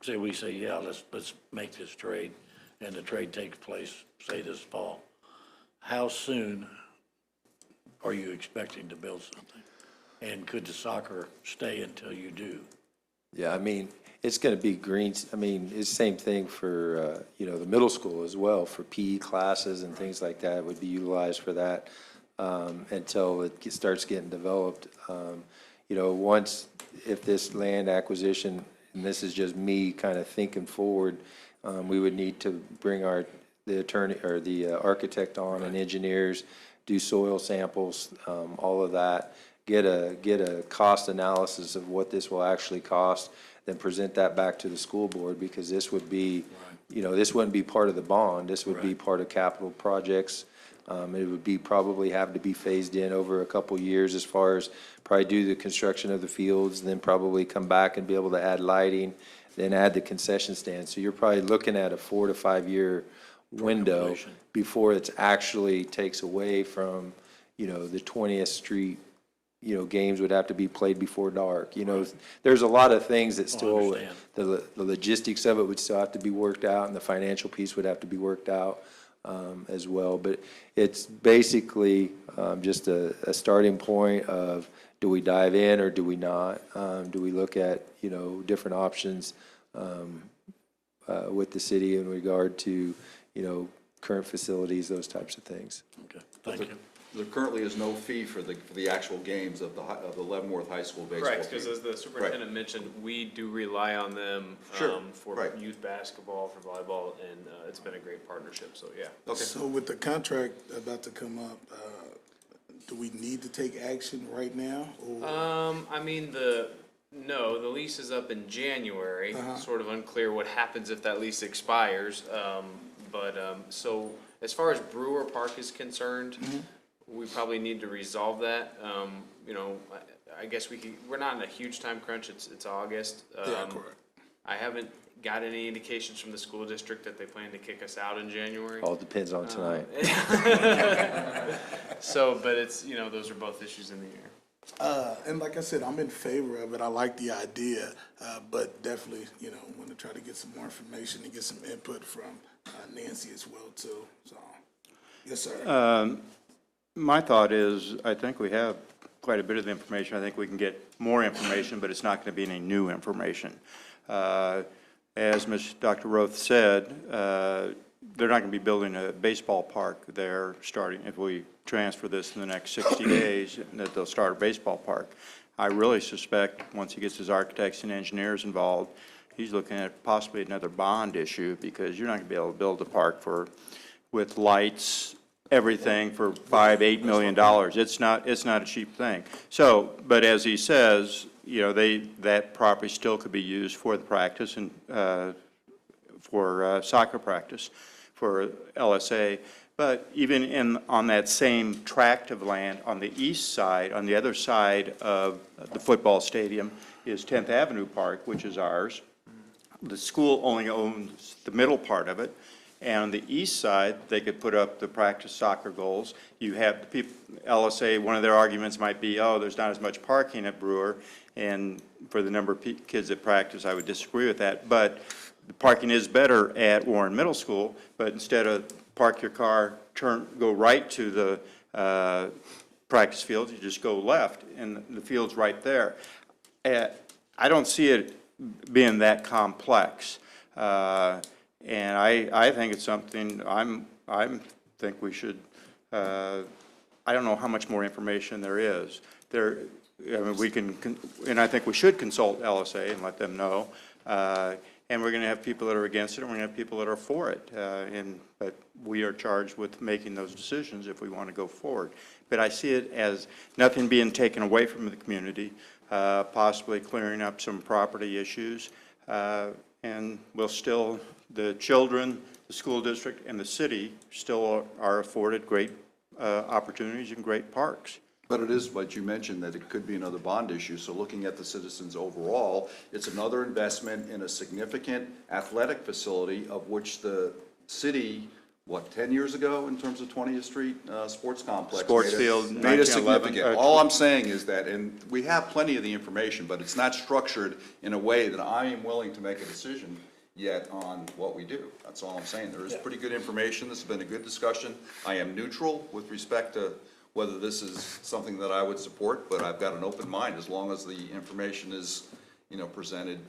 [SPEAKER 6] we say, yeah, let's make this trade, and the trade takes place, say this fall, how soon are you expecting to build something? And could the soccer stay until you do?
[SPEAKER 3] Yeah, I mean, it's going to be it's the same thing for, you know, the middle school as well, for PE classes and things like that would be utilized for that until it starts getting developed. You know, if this land acquisition, and this is just me kind of thinking forward, we would need to bring the attorney or the architect on and engineers, do soil samples, all of that, get a cost analysis of what this will actually cost, then present that back to the school board, because this would be, you know, this wouldn't be part of the bond, this would be part of capital projects. It would be probably have to be phased in over a couple years, as far as probably do the construction of the fields, then probably come back and be able to add lighting, then add the concession stand. So you're probably looking at a 4 to 5 year window
[SPEAKER 6] completion.
[SPEAKER 3] before it's actually takes away from, you know, the 20th Street, you know, games would have to be played before dark. You know, there's a lot of things that still,
[SPEAKER 6] understand.
[SPEAKER 3] the logistics of it would still have to be worked out, and the financial piece would have to be worked out as well. But it's basically just a starting point of, do we dive in or do we not? Do we look at, you know, different options with the city in regard to, you know, current facilities, those types of things.
[SPEAKER 6] Okay, thank you.
[SPEAKER 5] there currently is no fee for the actual games of the Leavenworth High School baseball team.
[SPEAKER 2] Correct, because as the superintendent mentioned, we do rely on them
[SPEAKER 5] Sure,
[SPEAKER 2] for
[SPEAKER 5] right.
[SPEAKER 2] youth basketball, for volleyball, and it's been a great partnership, so yeah.
[SPEAKER 5] Okay.
[SPEAKER 1] So with the contract about to come up, do we need to take action right now? Or
[SPEAKER 2] I mean, the lease is up in January, sort of unclear what happens if that lease expires. So as far as Brewer Park is concerned, we probably need to resolve that. I guess we're not in a huge time crunch, it's August.
[SPEAKER 1] Yeah, correct.
[SPEAKER 2] I haven't got any indications from the school district that they plan to kick us out in January.
[SPEAKER 3] All depends on tonight.
[SPEAKER 2] So, but it's, those are both issues in the air.
[SPEAKER 1] And like I said, I'm in favor of it. I like the idea, but definitely, want to try to get some more information and get some input from Nancy as well too. So, yes, sir.
[SPEAKER 4] My thought is, I think we have quite a bit of the information. I think we can get more information, but it's not going to be any new information. As Dr. Roth said, they're not going to be building a baseball park there starting, if we transfer this in the next 60 days, that they'll start a baseball park. I really suspect, once he gets his architects and engineers involved, he's looking at possibly another bond issue, because you're not going to be able to build a park with lights, everything for $5-8 million. It's not a cheap thing. So, but as he says, that property still could be used for the practice and for soccer practice for LSA. But even on that same tract of land on the east side, on the other side of the football stadium, is 10th Avenue Park, which is ours. The school only owns the middle part of it. And on the east side, they could put up the practice soccer goals. You have the people, LSA, one of their arguments might be, oh, there's not as much parking at Brewer. And for the number of kids that practice, I would disagree with that. But the parking is better at Warren Middle School, but instead of park your car, go right to the practice field, you just go left, and the field's right there. I don't see it being that complex. And I think it's something I think we should, I don't know how much more information there is. I mean, we can, and I think we should consult LSA and let them know. And we're going to have people that are against it, and we're going to have people that are for it. But we are charged with making those decisions if we want to go forward. But I see it as nothing being taken away from the community, possibly clearing up some property issues, and we'll still, the children, the school district, and the city still are afforded great opportunities and great parks.
[SPEAKER 5] But it is, but you mentioned that it could be another bond issue, so looking at the citizens overall, it's another investment in a significant athletic facility of which the city, 10 years ago in terms of 20th Street Sports Complex?
[SPEAKER 4] Sports field,
[SPEAKER 5] Made it
[SPEAKER 4] 1911,
[SPEAKER 5] significant. All I'm saying is that, and we have plenty of the information, but it's not structured in a way that I am willing to make a decision yet on what we do. That's all I'm saying. There is pretty good information. This has been a good discussion. I am neutral with respect to whether this is something that I would support, but I've got an open mind as long as the information is, presented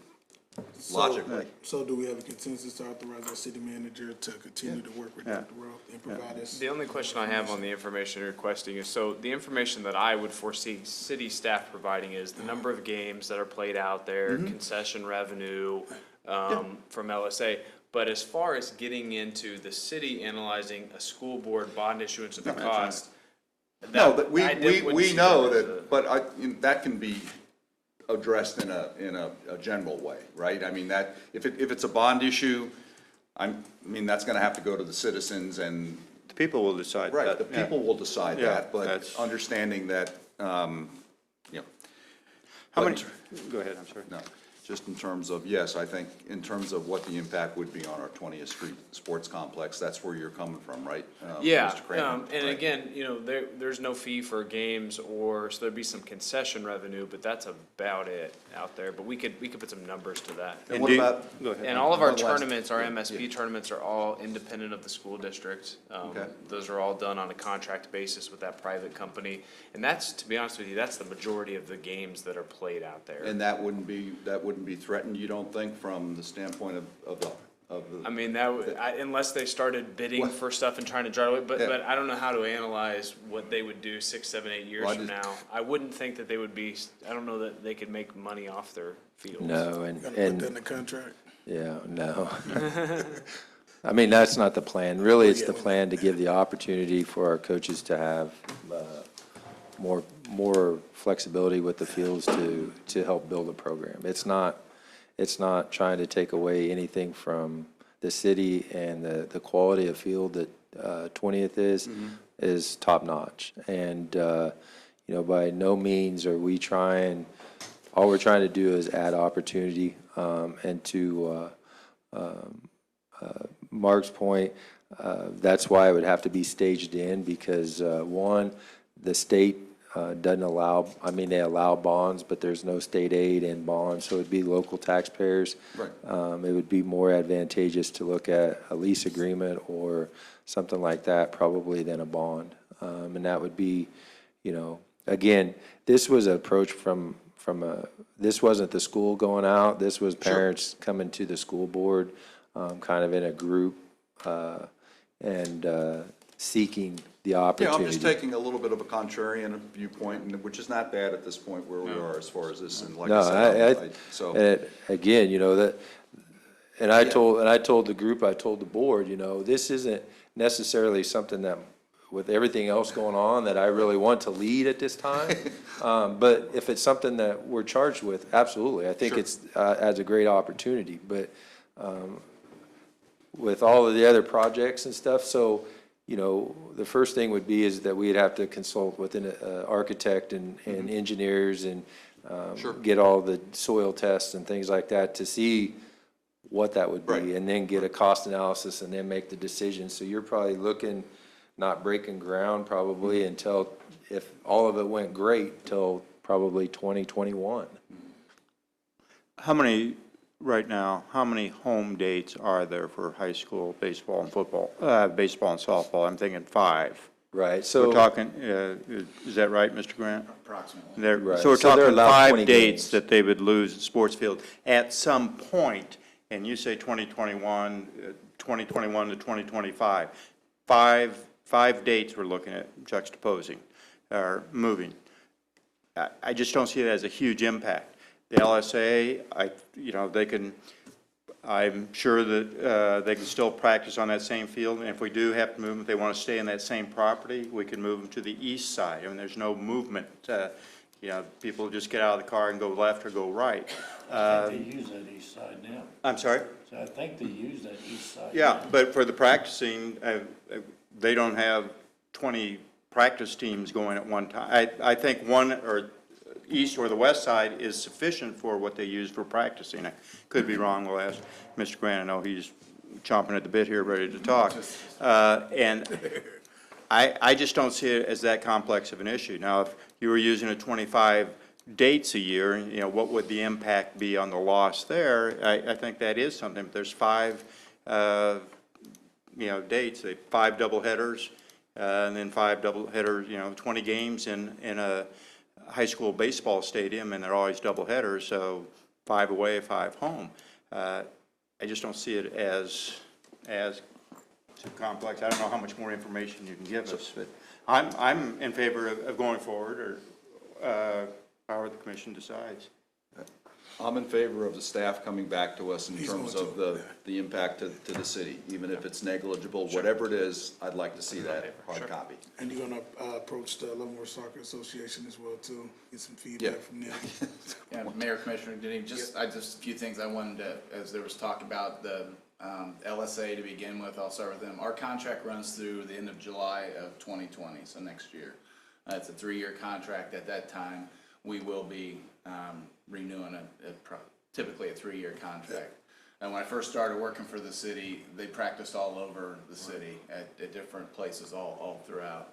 [SPEAKER 5] logically.
[SPEAKER 1] So do we have a consensus to authorize our city manager to continue to work with Dr. Roth and provide us?
[SPEAKER 2] The only question I have on the information you're requesting is, so the information that I would foresee city staff providing is the number of games that are played out there, concession revenue from LSA. But as far as getting into the city analyzing a school board bond issuance at the cost.
[SPEAKER 5] No, but we know
[SPEAKER 2] that as
[SPEAKER 5] that, but that can be addressed in a general way, right? I mean, that, if it's a bond issue, that's gonna have to go to the citizens and.
[SPEAKER 4] The people will decide that.
[SPEAKER 5] Right, the people will decide
[SPEAKER 4] Yeah,
[SPEAKER 5] that, but
[SPEAKER 4] that's-
[SPEAKER 5] understanding that,
[SPEAKER 4] How
[SPEAKER 5] but-
[SPEAKER 4] many, go ahead, I'm sorry.
[SPEAKER 5] no, just in terms of, yes, I think in terms of what the impact would be on our 20th Street Sports Complex, that's where you're coming from, right?
[SPEAKER 2] Yeah,
[SPEAKER 5] Mr. Kramer?
[SPEAKER 2] and
[SPEAKER 5] Right.
[SPEAKER 2] again, there's no fee for games, so there'd be some concession revenue, but that's about it out there. But we could put some numbers to that.
[SPEAKER 5] And what about?
[SPEAKER 4] Go ahead.
[SPEAKER 2] And all of our
[SPEAKER 5] One last-
[SPEAKER 2] tournaments, our MSP tournaments are all independent of the school district.
[SPEAKER 5] Okay.
[SPEAKER 2] Those are all done on a contract basis with that private company. And that's, to be honest with you, that's the majority of the games that are played out there.
[SPEAKER 5] And that wouldn't be threatened, you don't think, from the standpoint of the of the.
[SPEAKER 2] I mean, that would, unless they started bidding for stuff and trying to draw it, but I don't know how to analyze what they would do 6, 7, 8 years
[SPEAKER 5] Well, I
[SPEAKER 2] from
[SPEAKER 5] just-
[SPEAKER 2] now. I wouldn't think that they would be, I don't know that they could make money off their fields.
[SPEAKER 3] No,
[SPEAKER 1] Gonna put that
[SPEAKER 3] and,
[SPEAKER 1] in the contract?
[SPEAKER 3] yeah, no. I mean, that's not the plan. Really, it's the plan to give the opportunity for our coaches to have more flexibility with the fields to help build a program. It's not trying to take away anything from the city, and the quality of field that 20th is top-notch. And, you know, by no means are we all we're trying to do is add opportunity, and to Mark's point, that's why it would have to be staged in, because, one, the state doesn't allow, I mean, they allow bonds, but there's no state aid in bonds, so it'd be local taxpayers.
[SPEAKER 5] Right.
[SPEAKER 3] It would be more advantageous to look at a lease agreement or something like that, probably, than a bond. And that would be, you know, again, this was an approach this wasn't the school going out, this was parents coming to the school board, kind of in a group, and seeking the
[SPEAKER 5] Yeah,
[SPEAKER 3] opportunity.
[SPEAKER 5] I'm just taking a little bit of a contrarian viewpoint, which is not bad at this point where we are as far as this, and like
[SPEAKER 3] No,
[SPEAKER 5] I said, so.
[SPEAKER 3] and again, you know, that, and I told the group, I told the board, you know, this isn't necessarily something that, with everything else going on, that I really want to lead at this time. But if it's something that we're charged with, absolutely, I think
[SPEAKER 5] Sure.
[SPEAKER 3] it's, adds a great opportunity. But, with all of the other projects and stuff, so, you know, the first thing would be is that we'd have to consult with an architect and engineers and
[SPEAKER 5] Sure.
[SPEAKER 3] get all the soil tests and things like that to see what that would be.
[SPEAKER 5] Right.
[SPEAKER 3] And then get a cost analysis and then make the decision. So you're probably looking, not breaking ground probably until, if all of it went great, till probably 2021.
[SPEAKER 4] Right now, how many home dates are there for high school baseball and football, baseball and softball? I'm thinking 5.
[SPEAKER 3] Right, so.
[SPEAKER 4] We're talking, is that right, Mr. Grant?
[SPEAKER 7] Approximately.
[SPEAKER 3] Right.
[SPEAKER 4] So we're
[SPEAKER 3] So they're
[SPEAKER 4] talking
[SPEAKER 3] allowed
[SPEAKER 4] 5
[SPEAKER 3] 20
[SPEAKER 4] dates
[SPEAKER 3] games.
[SPEAKER 4] that they would lose at sports field at some point, and you say 2021 to 2025. Five dates we're looking at juxtaposing, or moving. I just don't see it as a huge impact. The LSA, I'm sure that they can still practice on that same field, and if we do have to move them, if they want to stay in that same property, we can move them to the east side. I mean, there's no movement. People just get out of the car and go left or go right.
[SPEAKER 6] I think they use that east side now.
[SPEAKER 4] I'm sorry?
[SPEAKER 6] So I think they use that east side.
[SPEAKER 4] Yeah,
[SPEAKER 6] now.
[SPEAKER 4] but for the practicing, they don't have 20 practice teams going at one time. I think one or east or the west side is sufficient for what they use for practicing. I could be wrong. We'll ask Mr. Grant. I know he's chomping at the bit here, ready to talk. And I just don't see it as that complex of an issue. Now, if you were using 25 dates a year, what would the impact be on the loss there? I think that is something. If there's 5, dates, 5 doubleheaders, and then 5 doubleheaders, 20 games in a high school baseball stadium, and they're always doubleheaders, so 5 away, 5 home. I just don't see it as too complex. I don't know how much more information you can give us, but I'm in favor of going forward, or however the commission decides.
[SPEAKER 5] I'm in favor of the staff coming back to us in
[SPEAKER 1] He's
[SPEAKER 5] terms
[SPEAKER 1] going
[SPEAKER 5] of the impact to the city, even if it's negligible, whatever it is, I'd like to see that hard copy.
[SPEAKER 1] And you're gonna approach the Leavenworth Soccer Association as well too, get some
[SPEAKER 5] Yeah.
[SPEAKER 1] feedback from them.
[SPEAKER 7] Yeah, Mayor, Commissioner, just a few things I wanted to, as there was talk about the LSA to begin with, I'll start with them. Our contract runs through the end of July of 2020, so next year. It's a 3-year contract. At that time, we will be renewing typically a 3-year contract. And when I first started working for the city, they practiced all over the city at different places all throughout.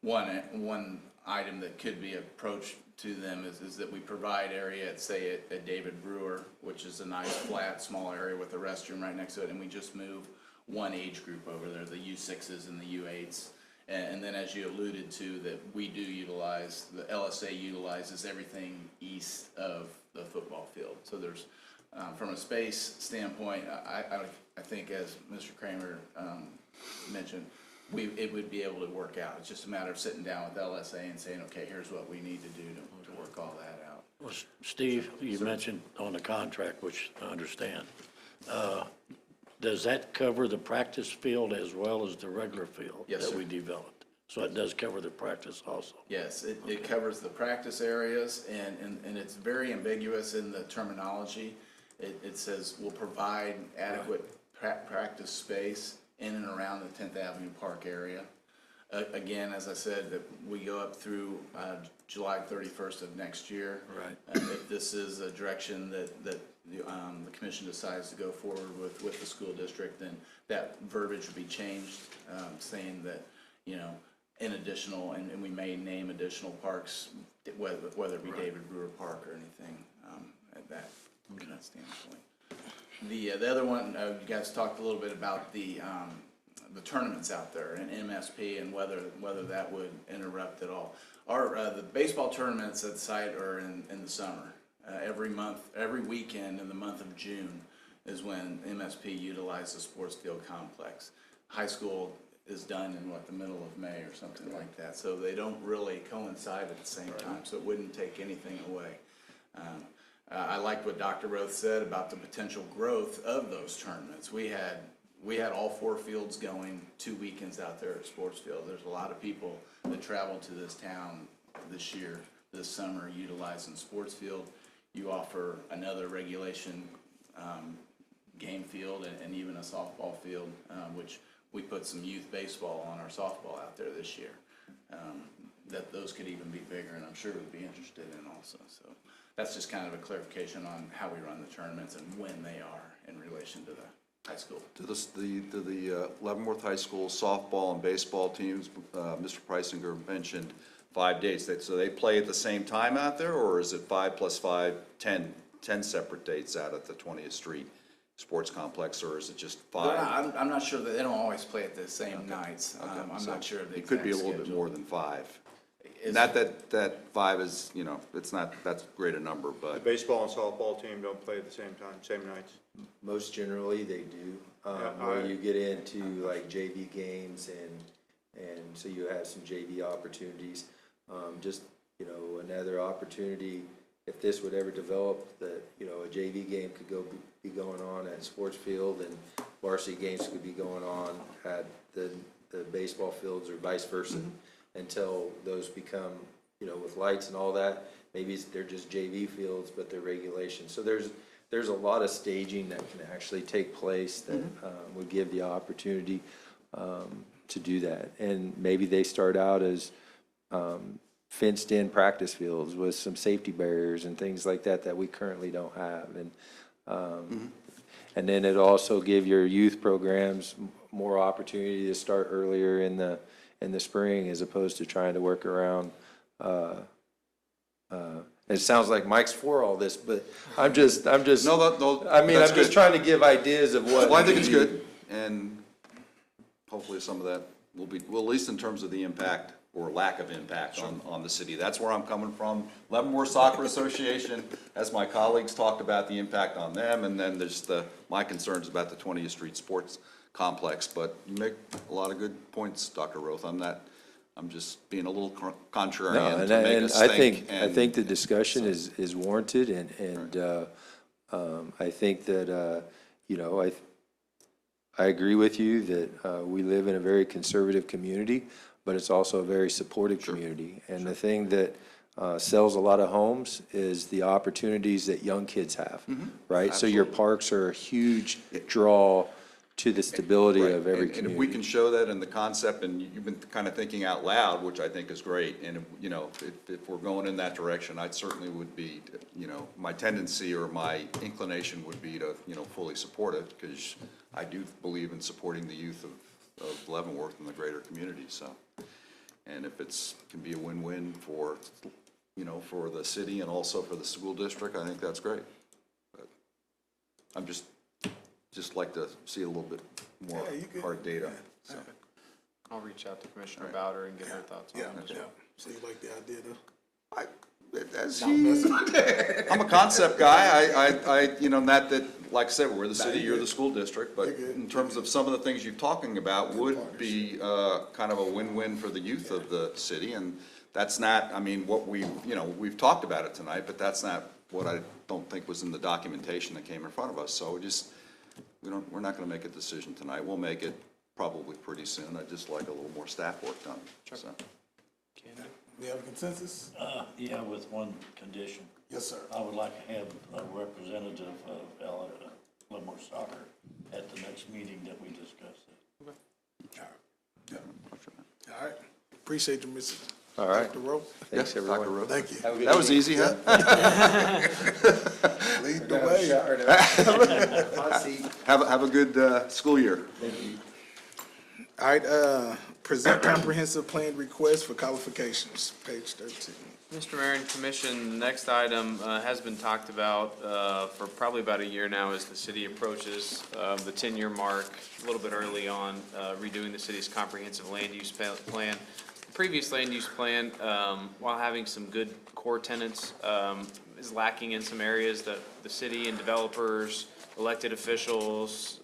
[SPEAKER 7] One item that could be approached to them is that we provide area at, say, at David Brewer, which is a nice flat, small area with a restroom right next to it, and we just move one age group over there, the U6s and the U8s. And then, as you alluded to, that we do utilize, the LSA utilizes everything east of the football field. So there's From a space standpoint, I think as Mr. Kramer mentioned, it would be able to work out. It's just a matter of sitting down with LSA and saying, okay, here's what we need to do to work all that out.
[SPEAKER 6] Well, Steve, you mentioned on the contract, which I understand. Does that cover the practice field as well as the regular field?
[SPEAKER 7] Yes,
[SPEAKER 6] that
[SPEAKER 7] sir.
[SPEAKER 6] we developed? So it does cover the practice also?
[SPEAKER 7] Yes, it covers the practice areas, and it's very ambiguous in the terminology. It says will provide adequate practice space in and around the 10th Avenue Park area. Again, as I said, that we go up through July 31st of next year.
[SPEAKER 6] Right.
[SPEAKER 7] If this is a direction that the commission decides to go forward with the school district, then that verbiage would be changed, saying that, you know, in additional, and we may name additional parks, whether it be David Brewer Park or anything, at that, from that standpoint. The other one, you guys talked a little bit about the tournaments out there and MSP and whether that would interrupt at all. The baseball tournaments at the site are in the summer. Every month, every weekend in the month of June is when MSP utilizes the sports field complex. High school is done in the middle of May or something like that. So they don't really coincide at the same time, so it wouldn't take anything away. I liked what Dr. Roth said about the potential growth of those tournaments. We had all 4 fields going 2 weekends out there at Sports Field. There's a lot of people that traveled to this town this summer, utilizing Sports Field. You offer another regulation game field and even a softball field, which we put some youth baseball on our softball out there this year. That those could even be bigger, and I'm sure we'd be interested in also. So that's just kind of a clarification on how we run the tournaments and when they are in relation to the high school.
[SPEAKER 5] To the Leavenworth High School softball and baseball teams, Mr. Preisinger mentioned 5 dates. So they play at the same time out there, or is it 5 + 5, 10 separate dates out at the 20th Street Sports Complex, or is it just 5?
[SPEAKER 7] I'm not sure that they don't always play at the same nights. I'm not sure of the
[SPEAKER 5] It could be a
[SPEAKER 7] exact
[SPEAKER 5] little bit
[SPEAKER 7] schedule.
[SPEAKER 5] more than 5.
[SPEAKER 7] Is-
[SPEAKER 5] Not that 5 is, you know, it's not, that's great a number,
[SPEAKER 4] The
[SPEAKER 5] but
[SPEAKER 4] baseball and softball team don't play at the same time, same nights?
[SPEAKER 3] Most generally, they do,
[SPEAKER 4] Yeah,
[SPEAKER 3] where you get into like JV games and so you have some JV opportunities. Just, you know, another opportunity, if this would ever develop, that, you know, a JV game could be going on at Sports Field and varsity games could be going on at the baseball fields or vice versa, until those become, you know, with lights and all that, maybe they're just JV fields, but they're regulations. So there's a lot of staging that can actually take place that would give the opportunity to do that. And maybe they start out as fenced-in practice fields with some safety barriers and things like that we currently don't have. And then it'll also give your youth programs more opportunity to start earlier in the spring, as opposed to trying to work around. It sounds like Mike's for all this, but I'm just.
[SPEAKER 5] No,
[SPEAKER 3] I mean,
[SPEAKER 5] that's
[SPEAKER 3] I'm just
[SPEAKER 5] good.
[SPEAKER 3] trying to give ideas of what.
[SPEAKER 5] well, I think it's good, and hopefully some of that will be, well, at least in terms of the impact or lack of impact on the city. That's where I'm coming from. Leavenworth Soccer Association, as my colleagues talked about the impact on them, and then there's my concerns about the 20th Street Sports Complex. But you make a lot of good points, Dr. Roth. I'm just being a little
[SPEAKER 3] No,
[SPEAKER 5] contrarian
[SPEAKER 3] and
[SPEAKER 5] to make us think.
[SPEAKER 3] I think the discussion is warranted, and I think that, you know, I agree with you that we live in a very conservative community, but it's also a very supportive community. And the thing that sells a lot of homes is the opportunities that young kids have, right? So your parks are a huge draw to the stability
[SPEAKER 5] Right.
[SPEAKER 3] of every
[SPEAKER 5] And if we
[SPEAKER 3] community.
[SPEAKER 5] can show that in the concept, and you've been kind of thinking out loud, which I think is great, and, you know, if we're going in that direction, I certainly would be, you know, my tendency or my inclination would be to, you know, fully support it, because I do believe in supporting the youth of Leavenworth and the greater community, so. And if can be a win-win for, you know, for the city and also for the school district, I think that's great. But I'm just like to see a little bit more
[SPEAKER 1] Yeah, you good.
[SPEAKER 5] hard data, so.
[SPEAKER 2] I'll reach out to Commissioner Bowder and get her thoughts on
[SPEAKER 1] Yeah,
[SPEAKER 2] it as
[SPEAKER 1] yeah.
[SPEAKER 2] well.
[SPEAKER 1] So you like the idea though?
[SPEAKER 5] I'm a concept guy. You know, like I said, we're the city, you're the school district, but in terms of some of the things you're talking about would be, kind of a win-win for the youth of the city, and that's not, I mean, what we've talked about it tonight, but that's not what I don't think was in the documentation that came in front of us, so we're not gonna make a decision tonight. We'll make it probably pretty soon. I'd just like a little more staff work done, so.
[SPEAKER 1] We have a consensus?
[SPEAKER 6] Yeah, with one condition.
[SPEAKER 1] Yes, sir.
[SPEAKER 6] I would like to have a representative of Leavenworth Soccer at the next meeting that we discuss it.
[SPEAKER 1] All right. Appreciate you, Mr.
[SPEAKER 3] All right.
[SPEAKER 1] Dr. Rowe.
[SPEAKER 3] Thanks,
[SPEAKER 5] Dr.
[SPEAKER 3] everyone.
[SPEAKER 5] Rowe.
[SPEAKER 1] Thank you.
[SPEAKER 5] That was easy, huh?
[SPEAKER 1] Lead the way.
[SPEAKER 5] Have a good, school year.
[SPEAKER 1] All right, present comprehensive plan request for qualifications, page 13.
[SPEAKER 2] Mr. Mayor and Commission, next item has been talked about for probably about a year now as the city approaches the 10-year mark, a little bit early on, redoing the city's comprehensive land use plan. The previous land use plan, while having some good core tenants, is lacking in some areas that the city and developers, elected officials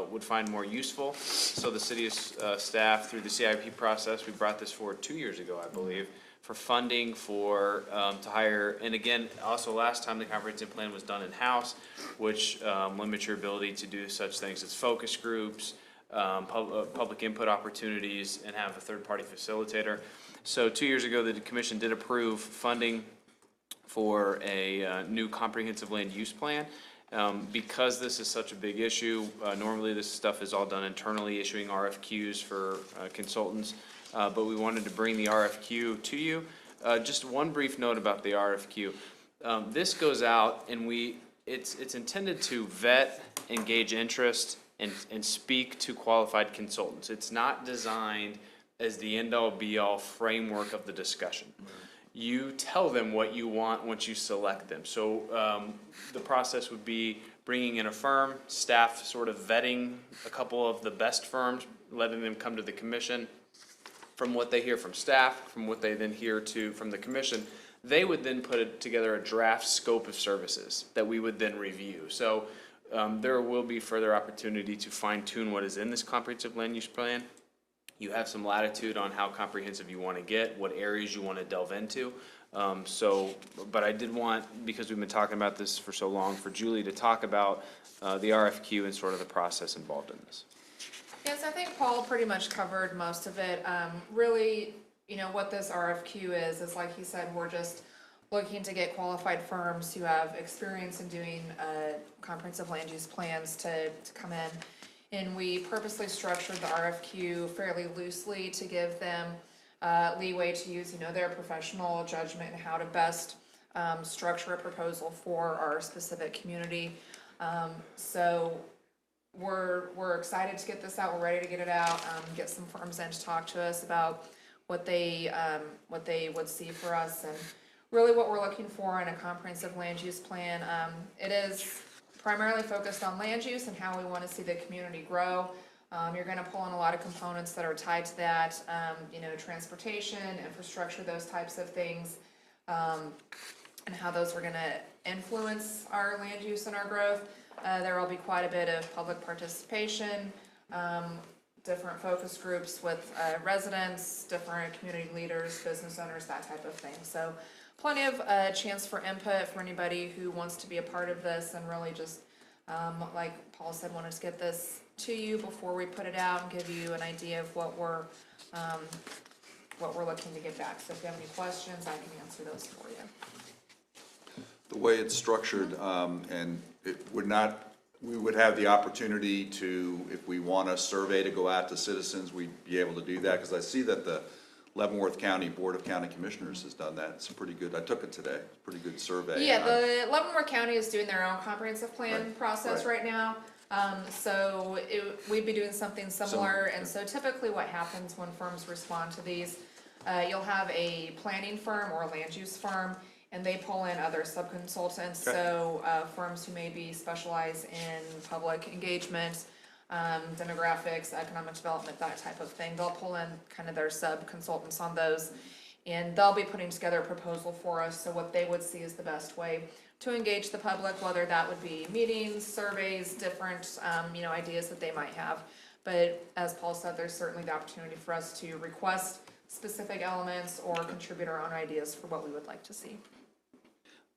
[SPEAKER 2] would find more useful. So the city's staff, through the CIP process, we brought this forward 2 years ago, I believe, for funding for, to hire, and again, also last time the comprehensive plan was done in-house, which limits your ability to do such things as focus groups, public input opportunities, and have a third-party facilitator. So 2 years ago, the commission did approve funding for a new comprehensive land use plan. Because this is such a big issue, normally this stuff is all done internally, issuing RFQs for consultants, but we wanted to bring the RFQ to you. Just one brief note about the RFQ. This goes out and it's intended to vet, engage interest, and speak to qualified consultants. It's not designed as the end-all be-all framework of the discussion. You tell them what you want once you select them. So the process would be bringing in a firm, staff sort of vetting a couple of the best firms, letting them come to the commission. From what they hear from staff, from what they then hear from the commission, they would then put together a draft scope of services that we would then review. So there will be further opportunity to fine-tune what is in this comprehensive land use plan. You have some latitude on how comprehensive you want to get, what areas you want to delve into. But I did want, because we've been talking about this for so long, for Julie to talk about the RFQ and sort of the process involved in this.
[SPEAKER 8] Yes, I think Paul pretty much covered most of it. Really, what this RFQ is like he said, we're just looking to get qualified firms who have experience in doing comprehensive land use plans to come in. And we purposely structured the RFQ fairly loosely to give them leeway to use, their professional judgment and how to best structure a proposal for our specific community. So we're excited to get this out. We're ready to get it out. Get some firms in to talk to us about what they would see for us, and really what we're looking for in a comprehensive land use plan. It is primarily focused on land use and how we want to see the community grow. You're going to pull in a lot of components that are tied to that, transportation, infrastructure, those types of things, and how those are going to influence our land use and our growth. There will be quite a bit of public participation, different focus groups with residents, different community leaders, business owners, that type of thing. So plenty of chance for input for anybody who wants to be a part of this, and really just, like Paul said, wanted to get this to you before we put it out and give you an idea of what we're looking to get back. So if you have any questions, I can answer those for you.
[SPEAKER 5] The way it's structured, and it would not, we would have the opportunity to, if we want a survey to go out to citizens, we'd be able to do that, because I see that the Leavenworth County Board of County Commissioners has done that. It's pretty good. I took it today. Pretty good survey.
[SPEAKER 8] Yeah, the Leavenworth County is doing their own comprehensive plan
[SPEAKER 5] Right,
[SPEAKER 8] process right now. So we'd be doing something similar, and so typically what happens when firms respond to these, you'll have a planning firm or a land use firm, and they pull in other sub-consultants, so firms who maybe specialize in public engagement, demographics, economic development, that type of thing. They'll pull in kind of their sub-consultants on those, And they'll be putting together a proposal for us, so what they would see is the best way to engage the public, whether that would be meetings, surveys, different, ideas that they might have. But as Paul said, there's certainly the opportunity for us to request specific elements or contribute our own ideas for what we would like to see.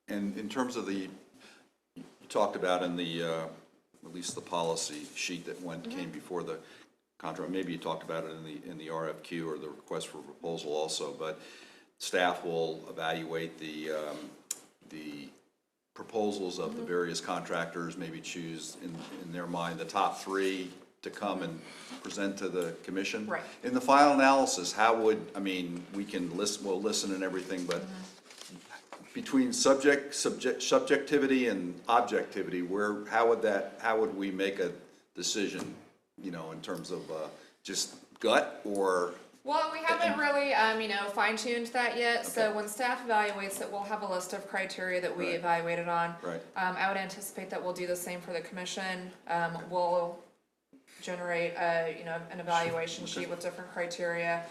[SPEAKER 5] And in terms of you talked about in the, at least the policy sheet that came before the contract, maybe you talked about it in the RFQ or the request for proposal also, but staff will evaluate the proposals of the various contractors, maybe choose in their mind the top 3 to come and present to the commission.
[SPEAKER 8] Right.
[SPEAKER 5] In the final analysis, how would, we can listen, we'll listen and everything, but between subjectivity and objectivity, how would we make a decision, in terms of, just gut or?
[SPEAKER 8] Well, we haven't really, fine-tuned that yet, so when staff evaluates it, we'll have a list of criteria that we
[SPEAKER 5] Right.
[SPEAKER 8] evaluated on.
[SPEAKER 5] Right.
[SPEAKER 8] I would anticipate that we'll do the same for the commission. We'll generate an evaluation sheet with different criteria,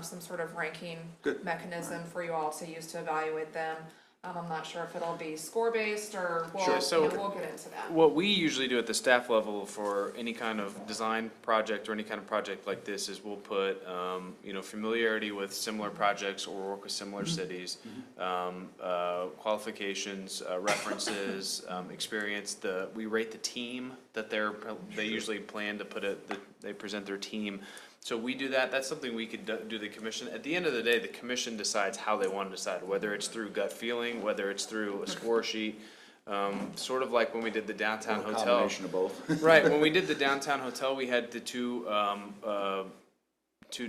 [SPEAKER 8] some sort of ranking
[SPEAKER 5] Good.
[SPEAKER 8] mechanism for you all to use to evaluate them. I'm not sure if it'll be score-based or
[SPEAKER 2] Sure, so-
[SPEAKER 8] we'll get into that.
[SPEAKER 2] What we usually do at the staff level for any kind of design project or any kind of project like this is we'll put, familiarity with similar projects or work with similar cities, qualifications, references, experience. We rate the team that they usually plan to they present their team. So we do that. That's something we could do the commission. At the end of the day, the commission decides how they want to decide, whether it's through gut feeling, whether it's through a score sheet. Sort of like when we did the downtown
[SPEAKER 5] A
[SPEAKER 2] hotel.
[SPEAKER 5] combination of both.
[SPEAKER 2] Right, when we did the downtown hotel, we had the two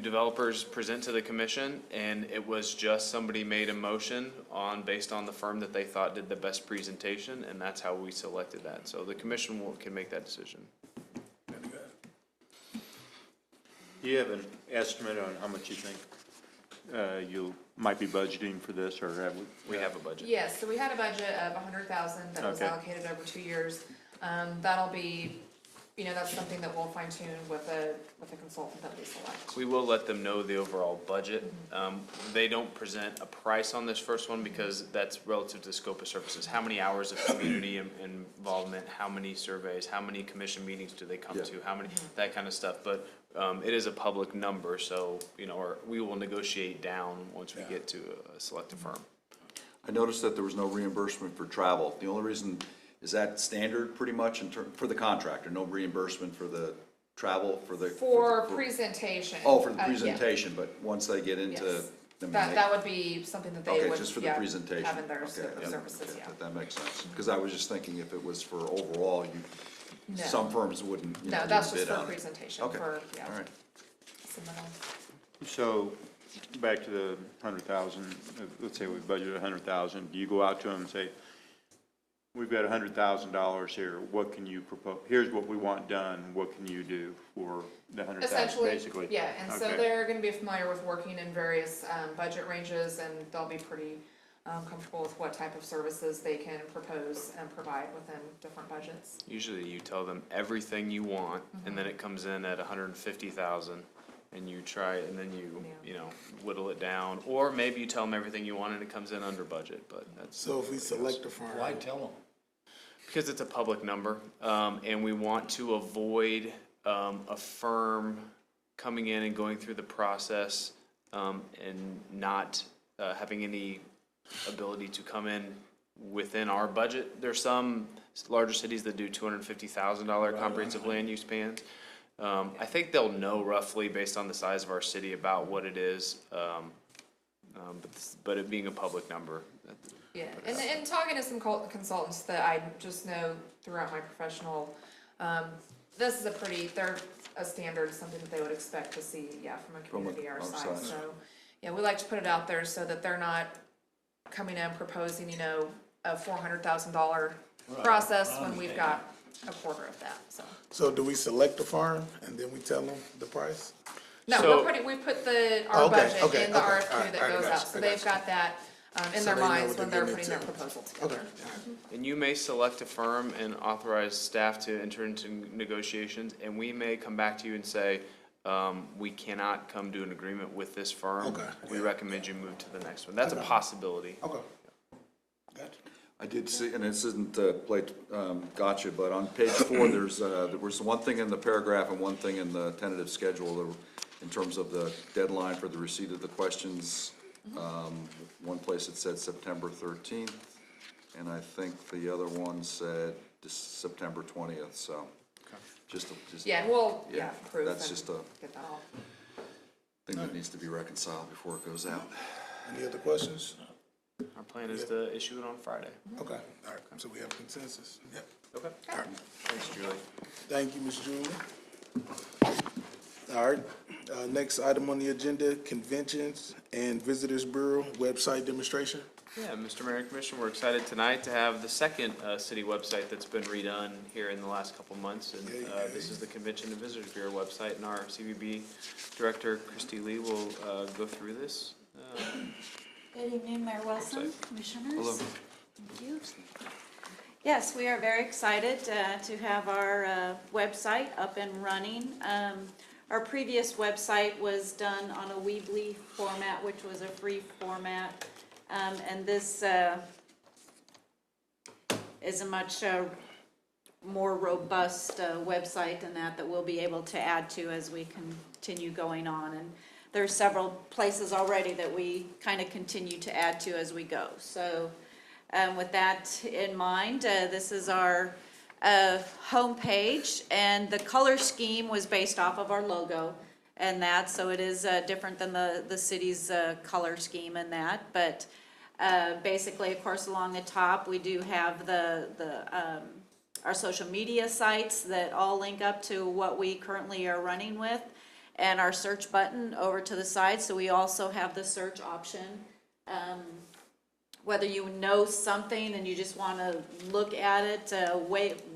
[SPEAKER 2] developers present to the commission, and it was just somebody made a motion based on the firm that they thought did the best presentation, and that's how we selected that. So the commission can make that decision.
[SPEAKER 4] Do you have an estimate on how much you think you might be budgeting for this, or have we?
[SPEAKER 2] We have a budget.
[SPEAKER 8] Yes, so we had a budget of 100,000 that was
[SPEAKER 4] Okay.
[SPEAKER 8] allocated over 2 years. That'll be, that's something that we'll fine tune with a consultant that we select.
[SPEAKER 2] We will let them know the overall budget. They don't present a price on this first one because that's relative to the scope of services. How many hours of community involvement, how many surveys, how many commission meetings do they come
[SPEAKER 5] Yeah.
[SPEAKER 2] to, how many, that kind of stuff. But it is a public number, so, or we will negotiate down once we get to select a firm.
[SPEAKER 5] I noticed that there was no reimbursement for travel. The only reason, is that standard pretty much for the contractor, no reimbursement for the travel for the?
[SPEAKER 8] For presentation.
[SPEAKER 5] Oh, for the
[SPEAKER 8] yeah.
[SPEAKER 5] presentation, but once they get into.
[SPEAKER 8] Yes.
[SPEAKER 5] I mean,
[SPEAKER 8] That would be something that they
[SPEAKER 5] Okay,
[SPEAKER 8] would,
[SPEAKER 5] just for the
[SPEAKER 8] yeah,
[SPEAKER 5] presentation.
[SPEAKER 8] have in their
[SPEAKER 5] Okay,
[SPEAKER 8] scope of
[SPEAKER 5] yeah,
[SPEAKER 8] services,
[SPEAKER 5] okay,
[SPEAKER 8] yeah.
[SPEAKER 5] That makes sense, because I was just thinking if it was for overall,
[SPEAKER 8] No.
[SPEAKER 5] some firms wouldn't,
[SPEAKER 8] No, that's just
[SPEAKER 5] bid
[SPEAKER 8] for
[SPEAKER 5] on it.
[SPEAKER 8] presentation,
[SPEAKER 5] Okay,
[SPEAKER 8] for, yeah.
[SPEAKER 5] all right.
[SPEAKER 8] submittal.
[SPEAKER 4] So, back to the 100,000, let's say we budgeted 100,000, do you go out to them and say, we've got $100,000 here, what can you propose, here's what we want done, what can you do for the 100,000,
[SPEAKER 8] Essentially,
[SPEAKER 4] basically?
[SPEAKER 8] yeah, and so
[SPEAKER 4] Okay.
[SPEAKER 8] they're gonna be familiar with working in various, budget ranges, and they'll be pretty, comfortable with what type of services they can propose and provide within different budgets.
[SPEAKER 2] Usually you tell them everything you want, and then it comes in at 150,000, and you try, and then
[SPEAKER 8] Yeah.
[SPEAKER 2] whittle it down. Or maybe you tell them everything you want and it comes in under budget, but that's.
[SPEAKER 1] So if we select a firm.
[SPEAKER 6] Why tell them?
[SPEAKER 2] Because it's a public number, and we want to avoid a firm coming in and going through the process and not having any ability to come in within our budget. There's some larger cities that do $250,000 comprehensive land use plans. I think they'll know roughly based on the size of our city about what it is, but it being a public number.
[SPEAKER 8] Yeah, and talking to some consultants that I just know throughout my professional, this is they're a standard, something that they would expect to see, from a community our size,
[SPEAKER 5] size.
[SPEAKER 8] so, yeah, we like to put it out there so that they're not coming in proposing, a $400,000 process
[SPEAKER 6] I
[SPEAKER 8] when we've
[SPEAKER 6] understand.
[SPEAKER 8] got a quarter of that, so.
[SPEAKER 1] So do we select a firm and then we tell them the price?
[SPEAKER 8] No,
[SPEAKER 2] So-
[SPEAKER 8] we put our
[SPEAKER 1] Okay,
[SPEAKER 8] budget
[SPEAKER 1] okay,
[SPEAKER 8] in the
[SPEAKER 1] okay,
[SPEAKER 8] RFQ
[SPEAKER 1] all right,
[SPEAKER 8] that
[SPEAKER 1] I
[SPEAKER 8] goes
[SPEAKER 1] got
[SPEAKER 8] out,
[SPEAKER 1] you,
[SPEAKER 8] so
[SPEAKER 1] I
[SPEAKER 8] they've
[SPEAKER 1] got
[SPEAKER 8] got that, in
[SPEAKER 1] So
[SPEAKER 8] their
[SPEAKER 1] they know
[SPEAKER 8] minds
[SPEAKER 1] what
[SPEAKER 8] when
[SPEAKER 1] they're
[SPEAKER 8] they're
[SPEAKER 1] getting
[SPEAKER 8] putting their
[SPEAKER 1] into.
[SPEAKER 8] proposal
[SPEAKER 1] Okay,
[SPEAKER 8] together.
[SPEAKER 1] all right.
[SPEAKER 2] And you may select a firm and authorize staff to enter into negotiations, and we may come back to you and say, we cannot come to an agreement with this firm.
[SPEAKER 1] Okay.
[SPEAKER 2] We recommend you move to the next one. That's a
[SPEAKER 1] Okay.
[SPEAKER 2] possibility.
[SPEAKER 1] Okay. Gotcha.
[SPEAKER 5] I did see, and this isn't gotcha, but on page 4, there was one thing in the paragraph and one thing in the tentative schedule in terms of the deadline for the receipt of the questions. One place it said September 13th, and I think the other one said September 20th, so just.
[SPEAKER 8] Yeah, and we'll,
[SPEAKER 5] Yeah,
[SPEAKER 8] proof
[SPEAKER 5] that's
[SPEAKER 8] and
[SPEAKER 5] just a
[SPEAKER 8] get that off.
[SPEAKER 5] thing that needs to be reconciled before it goes out.
[SPEAKER 1] Any other questions?
[SPEAKER 2] Our plan is to issue it on Friday.
[SPEAKER 1] Okay, all right, so we have consensus. Yep.
[SPEAKER 2] Okay.
[SPEAKER 1] All right.
[SPEAKER 2] Thanks, Julie.
[SPEAKER 1] Thank you, Ms. Julie. All right, next item on the agenda, Conventions and Visitors Bureau website demonstration.
[SPEAKER 2] Yeah, Mr. Mayor and Commission, we're excited tonight to have the second city website that's been redone here in the last couple months. And this is the Convention and Visitors Bureau website, and our CVB Director, Christy Lee, will go through this.
[SPEAKER 9] Good evening, Mayor Wilson,
[SPEAKER 2] Website.
[SPEAKER 9] Commissioners.
[SPEAKER 5] Hello.
[SPEAKER 9] Thank you. Yes, we are very excited to have our website up and running. Our previous website was done on a Weebly format, which was a free format. And this is a much more robust website than that we'll be able to add to as we continue going on. And there's several places already that we kind of continue to add to as we go. So with that in mind, this is our homepage, and the color scheme was based off of our logo and that, so it is different than the city's color scheme and that. But basically, of course, along the top, we do have our social media sites that all link up to what we currently are running with, and our search button over to the side. So we also have the search option. Whether you know something and you just want to look at it,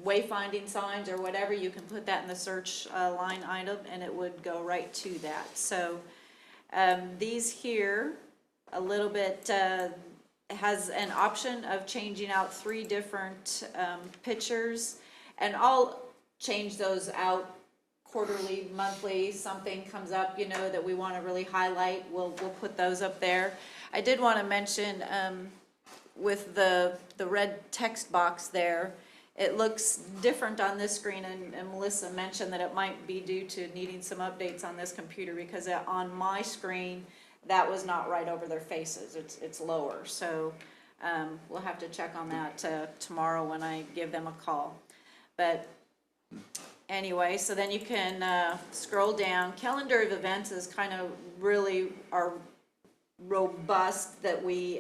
[SPEAKER 9] wayfinding signs or whatever, you can put that in the search line item and it would go right to that. So these here, a little bit, has an option of changing out 3 different pictures, and I'll change those out quarterly, monthly. Something comes up, that we want to really highlight, we'll put those up there. I did want to mention, with the red text box there, it looks different on this screen, and Melissa mentioned that it might be due to needing some updates on this computer, because on my screen, that was not right over their faces, it's lower. So we'll have to check on that tomorrow when I give them a call. But anyway, so then you can scroll down. Calendar of events is kind of really our robust, that we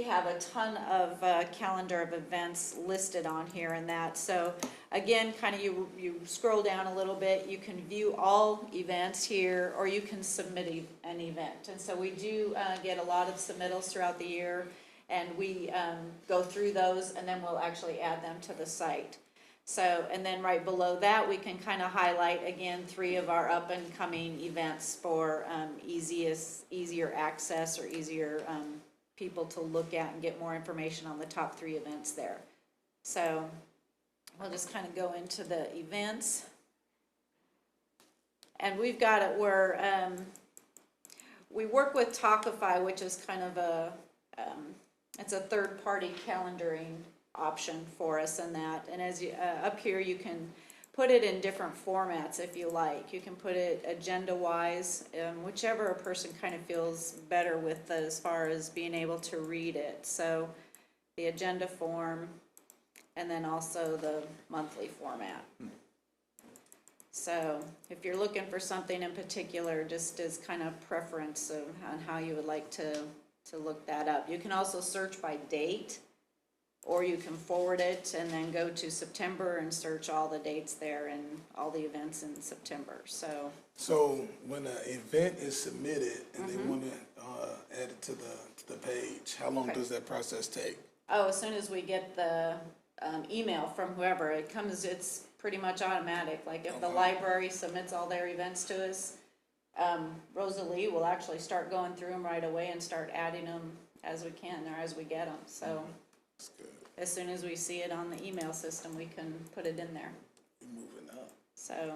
[SPEAKER 9] have a ton of calendar of events listed on here and that. So again, kind of you scroll down a little bit, you can view all events here, or you can submit an event. And so we do get a lot of submittals throughout the year, and we go through those, and then we'll actually add them to the site. So, and then right below that, we can kind of highlight again 3 of our up and coming events for easier access, or easier people to look at and get more information on the top 3 events there. So we'll just kind of go into the events. And we've got it where we work with Talkify, which is kind of it's a third-party calendaring option for us in that. And as you up here, you can put it in different formats if you like. You can put it agenda-wise, whichever a person kind of feels better with as far as being able to read it. So the agenda form, and then also the monthly format. So if you're looking for something in particular, just as kind of preference on how you would like to look that up. You can also search by date, or you can forward it and then go to September and search all the dates there and all the events in September. So
[SPEAKER 1] when an event is submitted and they want to add it to the page, how long does that process take?
[SPEAKER 9] Oh, as soon as we get the email from whoever, it's pretty much automatic. Like if the library submits all their events to us, Rosalie will actually start going through them right away and start adding them as we can, or as we get them. So as soon as we see it on the email system, we can put it in there.
[SPEAKER 1] We're moving up.
[SPEAKER 9] So,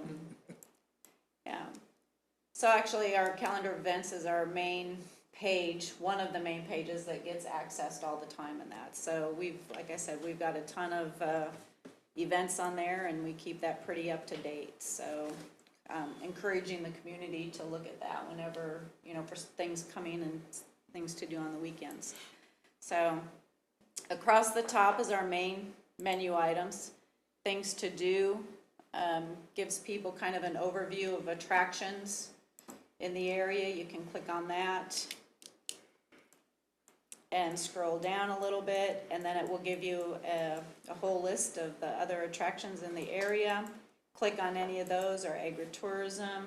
[SPEAKER 9] So actually, our calendar of events is our main page, one of the main pages that gets accessed all the time in that. So we've, like I said, we've got a ton of events on there, and we keep that pretty up to date. So encouraging the community to look at that whenever, for things coming and things to do on the weekends. So across the top is our main menu items, things to do, gives people kind of an overview of attractions in the area. You can click on that and scroll down a little bit, and then it will give you a whole list of the other attractions in the area. Click on any of those, or agritourism.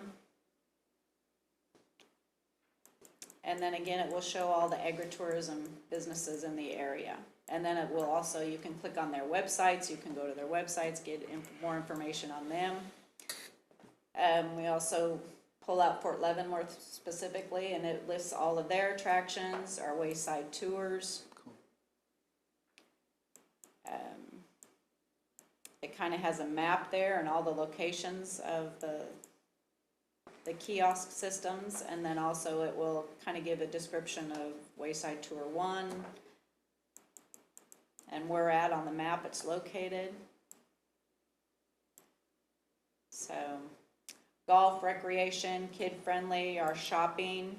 [SPEAKER 9] And then again, it will show all the agritourism businesses in the area. And then it will also, you can click on their websites, you can go to their websites, get more information on them. We also pull out Fort Leavenworth specifically, and it lists all of their attractions, our wayside tours. It kind of has a map there and all the locations of the kiosk systems, and then also it will kind of give a description of Wayside Tour 1 and where at on the map it's located. So golf, recreation, kid-friendly, our shopping.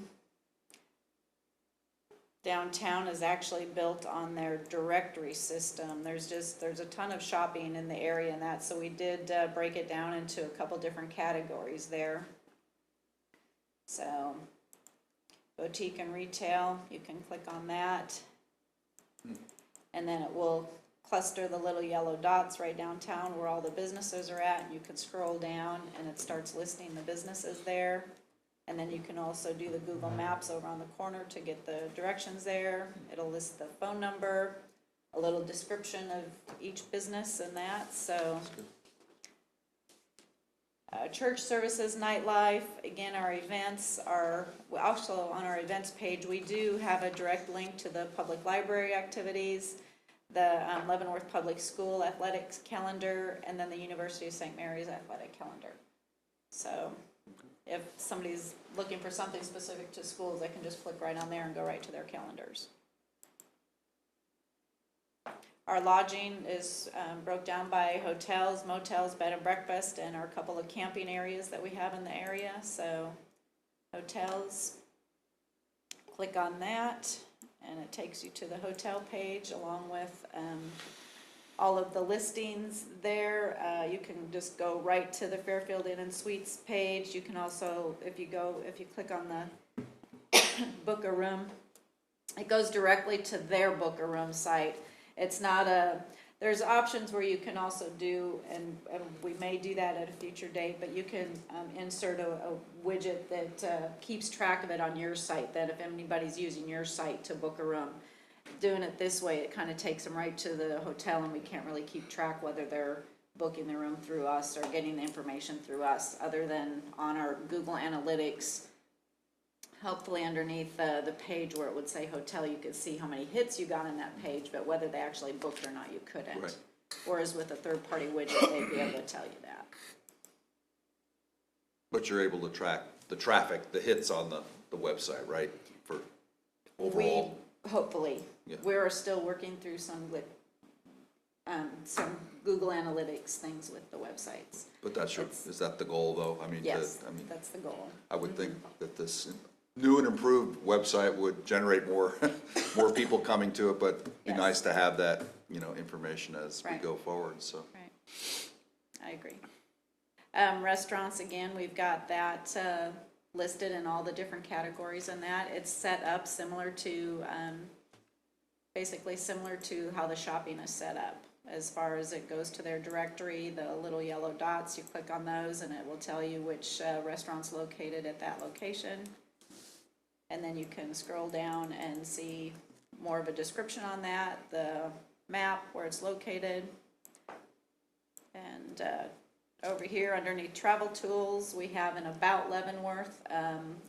[SPEAKER 9] Downtown is actually built on their directory system. There's a ton of shopping in the area and that, so we did break it down into a couple different categories there. So boutique and retail, you can click on that. And then it will cluster the little yellow dots right downtown where all the businesses are at, and you can scroll down and it starts listing the businesses there. And then you can also do the Google Maps over on the corner to get the directions there. It'll list the phone number, a little description of each business and that, so. Church services, nightlife, again, our events are, also on our events page, we do have a direct link to the public library activities, the Leavenworth Public School athletics calendar, and then the University of St. Mary's athletic calendar. So if somebody's looking for something specific to schools, they can just click right on there and go right to their calendars. Our lodging is broke down by hotels, motels, bed and breakfast, and our couple of camping areas that we have in the area. So hotels, click on that, and it takes you to the hotel page along with all of the listings there. You can just go right to the Fairfield Inn and Suites page. You can also, if you click on the book a room, it goes directly to their book a room site. It's not there's options where you can also do, and we may do that at a future date, but you can insert a widget that keeps track of it on your site, that if anybody's using your site to book a room. Doing it this way, it kind of takes them right to the hotel, and we can't really keep track whether they're booking the room through us or getting the information through us, other than on our Google Analytics. Hopefully underneath the page where it would say hotel, you could see how many hits you got on that page, but whether they actually booked or not, you couldn't.
[SPEAKER 5] Right.
[SPEAKER 9] Whereas with a third-party widget, they'd be able to tell you that.
[SPEAKER 5] But you're able to track the traffic, the hits on the website, right, for overall?
[SPEAKER 9] Hopefully.
[SPEAKER 5] Yeah.
[SPEAKER 9] We're still working through some Google Analytics things with the websites.
[SPEAKER 5] But is that the goal, though? I mean,
[SPEAKER 9] Yes, that's the goal.
[SPEAKER 5] I would think that this new and improved website would generate more, more people coming to it, but be
[SPEAKER 9] Yes.
[SPEAKER 5] nice to have that, information as we
[SPEAKER 9] Right.
[SPEAKER 5] go forward, so.
[SPEAKER 9] Right, I agree. Restaurants, again, we've got that listed in all the different categories in that. It's set up similar to, basically similar to how the shopping is set up. As far as it goes to their directory, the little yellow dots, you click on those and it will tell you which restaurant's located at that location. And then you can scroll down and see more of a description on that, the map where it's located. And over here underneath travel tools, we have an About Leavenworth,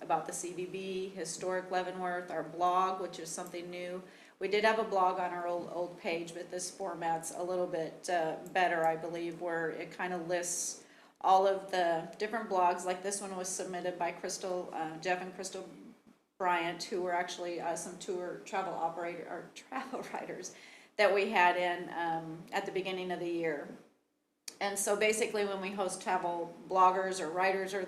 [SPEAKER 9] about the CVB, Historic Leavenworth, our blog, which is something new. We did have a blog on our old page, but this format's a little bit better, I believe, where it kind of lists all of the different blogs, like this one was submitted by Crystal, Jeff and Crystal Bryant, who were actually some travel writers that we had in at the beginning of the year. And so basically when we host travel bloggers or writers or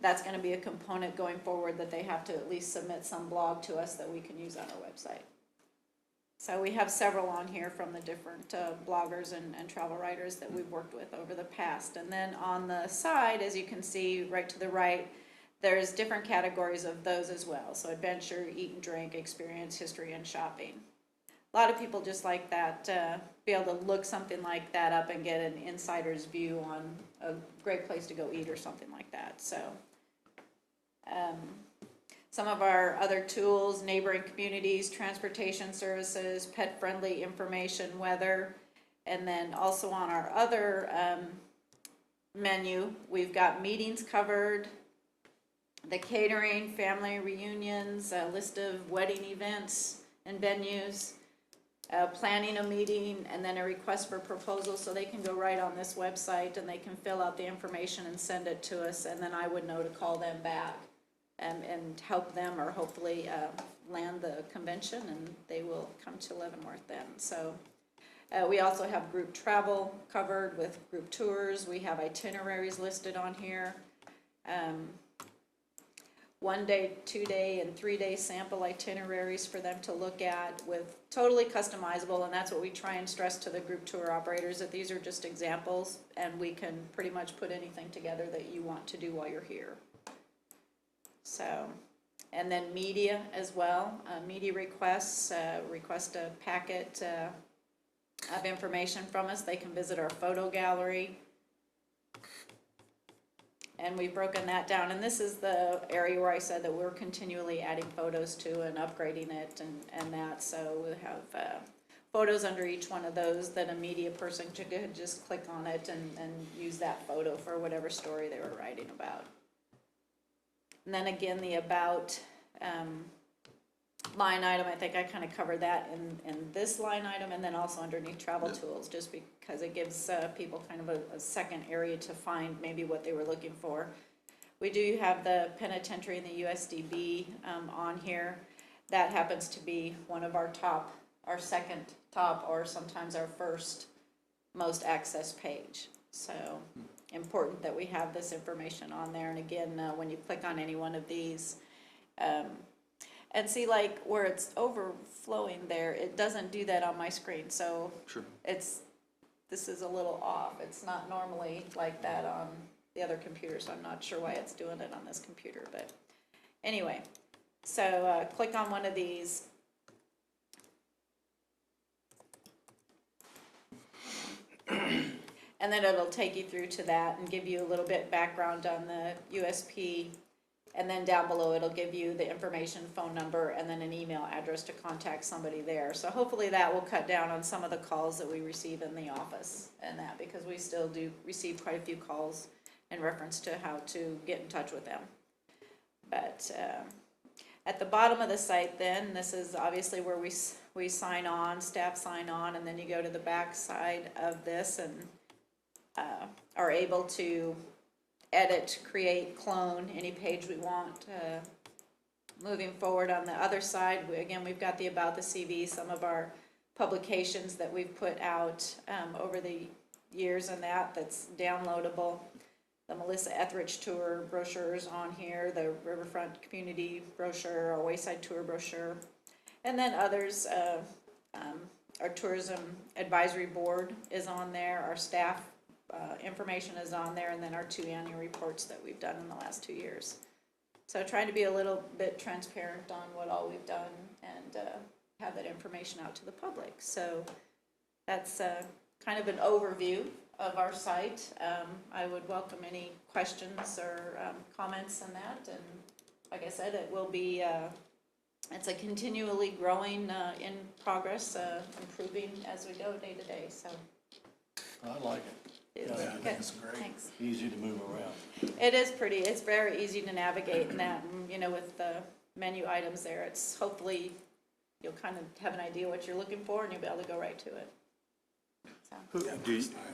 [SPEAKER 9] that's going to be a component going forward that they have to at least submit some blog to us that we can use on our website. So we have several on here from the different bloggers and travel writers that we've worked with over the past. And then on the side, as you can see right to the right, there's different categories of those as well. So adventure, eat and drink, experience, history, and shopping. A lot of people just like that, be able to look something like that up and get an insider's view on a great place to go eat or something like that. So some of our other tools, neighboring communities, transportation services, pet-friendly information, weather, and then also on our other menu, we've got meetings covered, the catering, family reunions, a list of wedding events and venues, planning a meeting, and then a request for proposal, so they can go right on this website and they can fill out the information and send it to us, and then I would know to call them back and help them, or hopefully land the convention, and they will come to Leavenworth then. So we also have group travel covered with group tours. We have itineraries listed on here. 1 day, 2 day, and 3 day sample itineraries for them to look at, with totally customizable, and that's what we try and stress to the group tour operators, that these are just examples and we can pretty much put anything together that you want to do while you're here. So, and then media as well, media requests, request a packet of information from us. They can visit our photo gallery. And we've broken that down, and this is the area where I said that we're continually adding photos to and upgrading it and that. So we have photos under each one of those that a media person could just click on it and use that photo for whatever story they were writing about. And then again, the about line item, I think I kind of covered that in this line item, and then also underneath travel tools, just because it gives people kind of a second area to find maybe what they were looking for. We do have the penitentiary and the USDB on here. That happens to be one of our second top, or sometimes our first most accessed page. So important that we have this information on there. And again, when you click on any one of these, and see, like where it's overflowing there, it doesn't do that on my screen. So
[SPEAKER 5] Sure.
[SPEAKER 9] This is a little off. It's not normally like that on the other computer, so I'm not sure why it's doing it on this computer. But anyway, so click on one of these. And then it'll take you through to that and give you a little bit background on the USP. And then down below, it'll give you the information, phone number, and then an email address to contact somebody there. So hopefully that will cut down on some of the calls that we receive in the office and that, because we still do receive quite a few calls in reference to how to get in touch with them. But at the bottom of the site then, this is obviously where we sign on, staff sign on, and then you go to the back side of this and are able to edit, create, clone any page we want. Moving forward on the other side, we've got the About the CV, some of our publications that we've put out over the years, and that's downloadable. The Melissa Etheridge Tour brochures on here, the Riverfront Community brochure, our Wayside Tour brochure, and then others. Our Tourism Advisory Board is on there, our staff information is on there, and then our 2 annual reports that we've done in the last 2 years. So trying to be a little bit transparent on what all we've done and have that information out to the public. So that's kind of an overview of our site. I would welcome any questions or comments on that. And like I said, it will be, it's a continually growing in progress, improving as we go day to day. So
[SPEAKER 6] I like it.
[SPEAKER 9] it's
[SPEAKER 6] Yeah, I
[SPEAKER 9] good.
[SPEAKER 1] think it's great.
[SPEAKER 9] Thanks.
[SPEAKER 6] Easy to move around.
[SPEAKER 9] It is pretty, it's very easy to navigate in that, with the menu items there, it's hopefully you'll kind of have an idea what you're looking for and you'll be able to go right to it. So,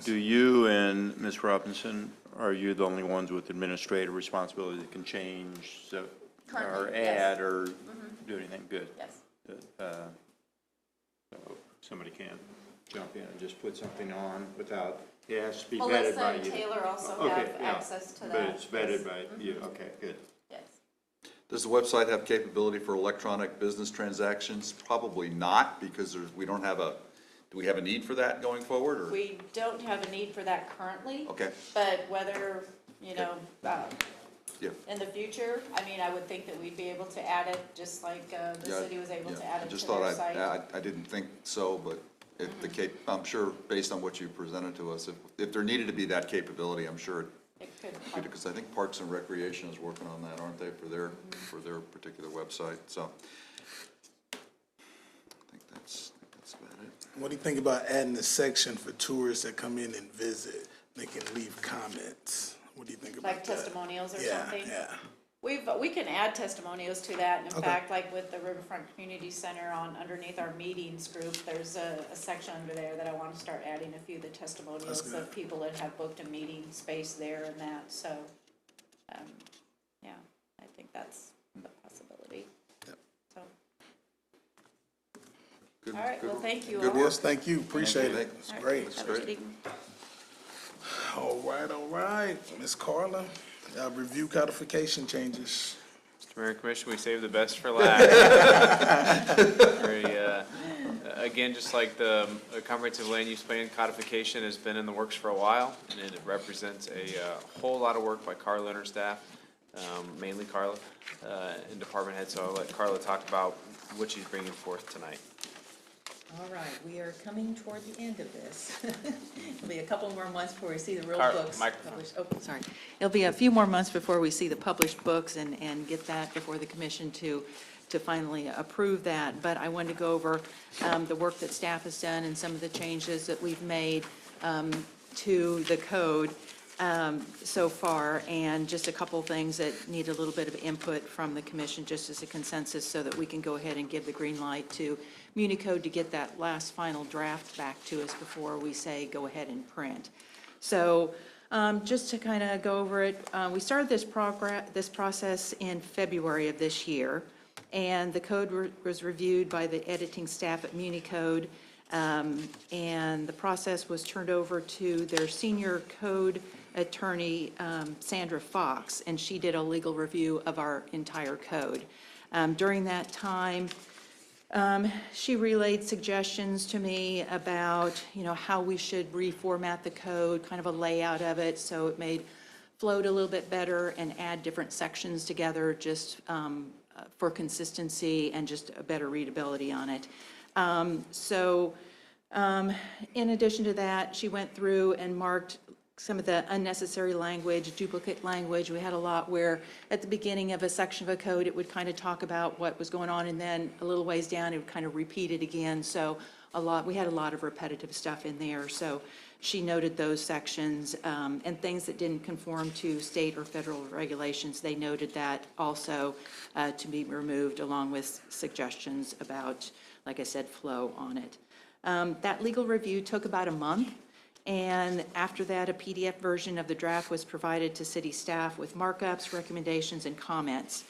[SPEAKER 4] Do you and Ms. Robinson, are you the only ones with administrative responsibility that can change, so, or
[SPEAKER 9] Currently, yes.
[SPEAKER 4] add, or do anything? Good.
[SPEAKER 9] Yes.
[SPEAKER 4] Good. So somebody can jump in and just put something on without, it has to be vetted
[SPEAKER 9] Melissa
[SPEAKER 4] by
[SPEAKER 9] and
[SPEAKER 4] you.
[SPEAKER 9] Taylor also
[SPEAKER 4] Okay,
[SPEAKER 9] have
[SPEAKER 4] yeah.
[SPEAKER 9] access to that.
[SPEAKER 4] But it's vetted
[SPEAKER 9] yes.
[SPEAKER 4] by you, okay, good.
[SPEAKER 9] Yes.
[SPEAKER 5] Does the website have capability for electronic business transactions? Probably not, because we don't have do we have a need for that going forward, or?
[SPEAKER 9] We don't have a need for that currently.
[SPEAKER 5] Okay,
[SPEAKER 9] But whether,
[SPEAKER 5] yeah.
[SPEAKER 9] in the future, I mean, I would think that we'd be able to add it, just like the
[SPEAKER 5] Yeah,
[SPEAKER 9] city was able
[SPEAKER 5] yeah.
[SPEAKER 9] to add
[SPEAKER 5] I
[SPEAKER 9] it
[SPEAKER 5] just
[SPEAKER 9] to their
[SPEAKER 5] thought
[SPEAKER 9] site.
[SPEAKER 5] I didn't think so, but if I'm sure, based on what you presented to us, if there needed to be that capability, I'm sure,
[SPEAKER 9] It could.
[SPEAKER 5] because I think Parks and Recreation is working on that, aren't they, for their particular website, so. I think that's about it.
[SPEAKER 1] What do you think about adding a section for tourists that come in and visit? They can leave comments. What do you think about
[SPEAKER 9] Like
[SPEAKER 1] that?
[SPEAKER 9] testimonials or
[SPEAKER 1] Yeah,
[SPEAKER 9] something?
[SPEAKER 1] yeah.
[SPEAKER 9] We can add testimonials to that, and in
[SPEAKER 1] Okay.
[SPEAKER 9] fact, like with the Riverfront Community Center underneath our meetings group, there's a section under there that I want to start adding a few of the testimonials
[SPEAKER 1] good.
[SPEAKER 9] of people that have booked a meeting space there and that, so, yeah, I think that's a possibility.
[SPEAKER 1] Yep.
[SPEAKER 9] So,
[SPEAKER 5] Good-
[SPEAKER 9] all right,
[SPEAKER 5] good
[SPEAKER 9] well,
[SPEAKER 5] work.
[SPEAKER 9] thank you
[SPEAKER 5] Good
[SPEAKER 9] all.
[SPEAKER 5] work.
[SPEAKER 1] Yes, thank you, appreciate it. It's
[SPEAKER 9] All right,
[SPEAKER 1] great.
[SPEAKER 9] have a good
[SPEAKER 5] great.
[SPEAKER 9] evening.
[SPEAKER 1] All right, Ms. Carla, review codification changes.
[SPEAKER 2] Mr. Mayor and Commission, we saved the best for last. Very, again, just like the comprehensive land use plan codification has been in the works for a while, and it represents a whole lot of work by Carla and her staff, mainly Carla, and department head, so I'll let Carla talk about what she's bringing forth tonight.
[SPEAKER 10] All right, we are coming toward the end of this. It'll be a couple more months before we see the real
[SPEAKER 2] Carla,
[SPEAKER 10] books
[SPEAKER 2] microphone.
[SPEAKER 10] published. Oh, sorry. It'll be a few more months before we see the published books and get that before the commission to finally approve that. But I wanted to go over the work that staff has done and some of the changes that we've made to the code so far, and just a couple of things that need a little bit of input from the commission, just as a consensus, so that we can go ahead and give the green light to MuniCode to get that last final draft back to us before we say go ahead and print. So just to kind of go over it, we started this process in February of this year, and the code was reviewed by the editing staff at MuniCode, and the process was turned over to their senior code attorney, Sandra Fox, and she did a legal review of our entire code. During that time, she relayed suggestions to me about, how we should reformat the code, kind of a layout of it, so it made float a little bit better and add different sections together just for consistency and just a better readability on it. In addition to that, she went through and marked some of the unnecessary language, duplicate language. We had a lot where at the beginning of a section of a code, it would kind of talk about what was going on, and then a little ways down, it would kind of repeat it again. So we had a lot of repetitive stuff in there. So she noted those sections, and things that didn't conform to state or federal regulations. They noted that also to be removed, along with suggestions about, like I said, flow on it. That legal review took about a month. And after that, a PDF version of the draft was provided to city staff with markups, recommendations, and comments.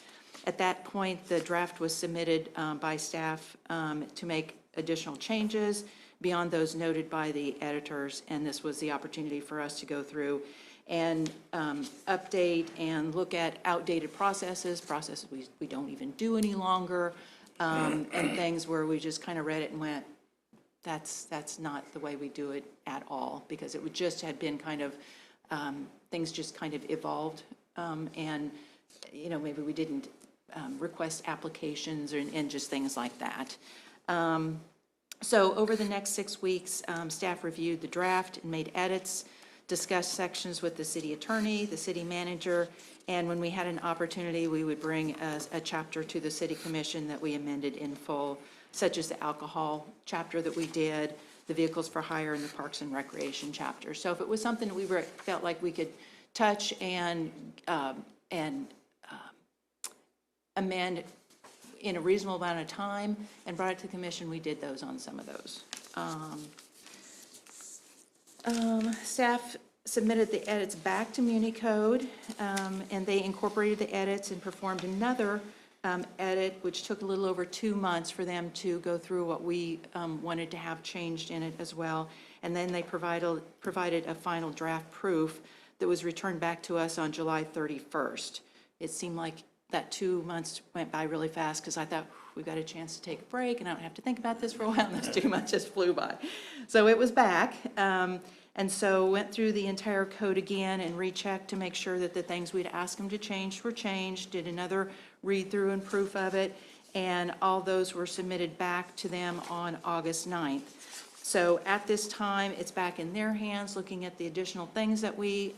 [SPEAKER 10] At that point, the draft was submitted by staff to make additional changes beyond those noted by the editors, and this was the opportunity for us to go through and update and look at outdated processes we don't even do any longer, and things where we just kind of read it and went, that's not the way we do it at all, because it would just had been kind of, things just kind of evolved, and, maybe we didn't request applications and just things like that. So over the next 6 weeks, staff reviewed the draft and made edits, discussed sections with the city attorney, the city manager, and when we had an opportunity, we would bring a chapter to the city commission that we amended in full, such as the alcohol chapter that we did, the vehicles for hire, and the parks and recreation chapter. So if it was something that we felt like we could touch and amend in a reasonable amount of time and brought it to the commission, we did those on some of those. Staff submitted the edits back to MuniCode, and they incorporated the edits and performed another edit, which took a little over 2 months for them to go through what we wanted to have changed in it as well. And then they provided a final draft proof that was returned back to us on July 31st. It seemed like that 2 months went by really fast because I thought, we've got a chance to take a break and I don't have to think about this for a while, and those 2 months just flew by. So it was back. And so went through the entire code again and rechecked to make sure that the things we'd asked them to change were changed, did another read-through and proof of it, and all those were submitted back to them on August 9th. So at this time, it's back in their hands, looking at the additional things that we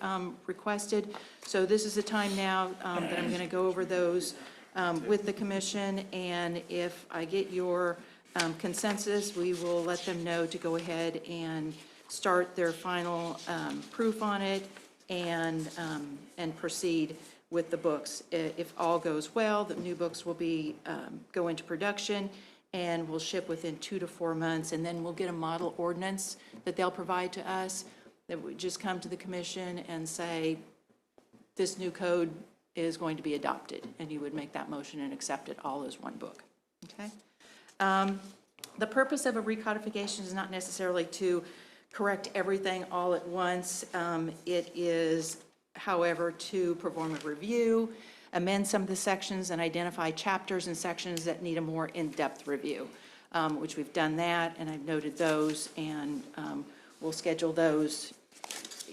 [SPEAKER 10] requested. So this is the time now that I'm going to go over those with the commission, and if I get your consensus, we will let them know to go ahead and start their final proof on it and proceed with the books. If all goes well, the new books will be go into production and will ship within 2 to 4 months, and then we'll get a model ordinance that they'll provide to us that would just come to the commission and say, this new code is going to be adopted, and you would make that motion and accept it all as one book. Okay. The purpose of a recodification is not necessarily to correct everything all at once. It is, however, to perform a review, amend some of the sections, and identify chapters and sections that need a more in-depth review, which we've done that, and I've noted those, and we'll schedule those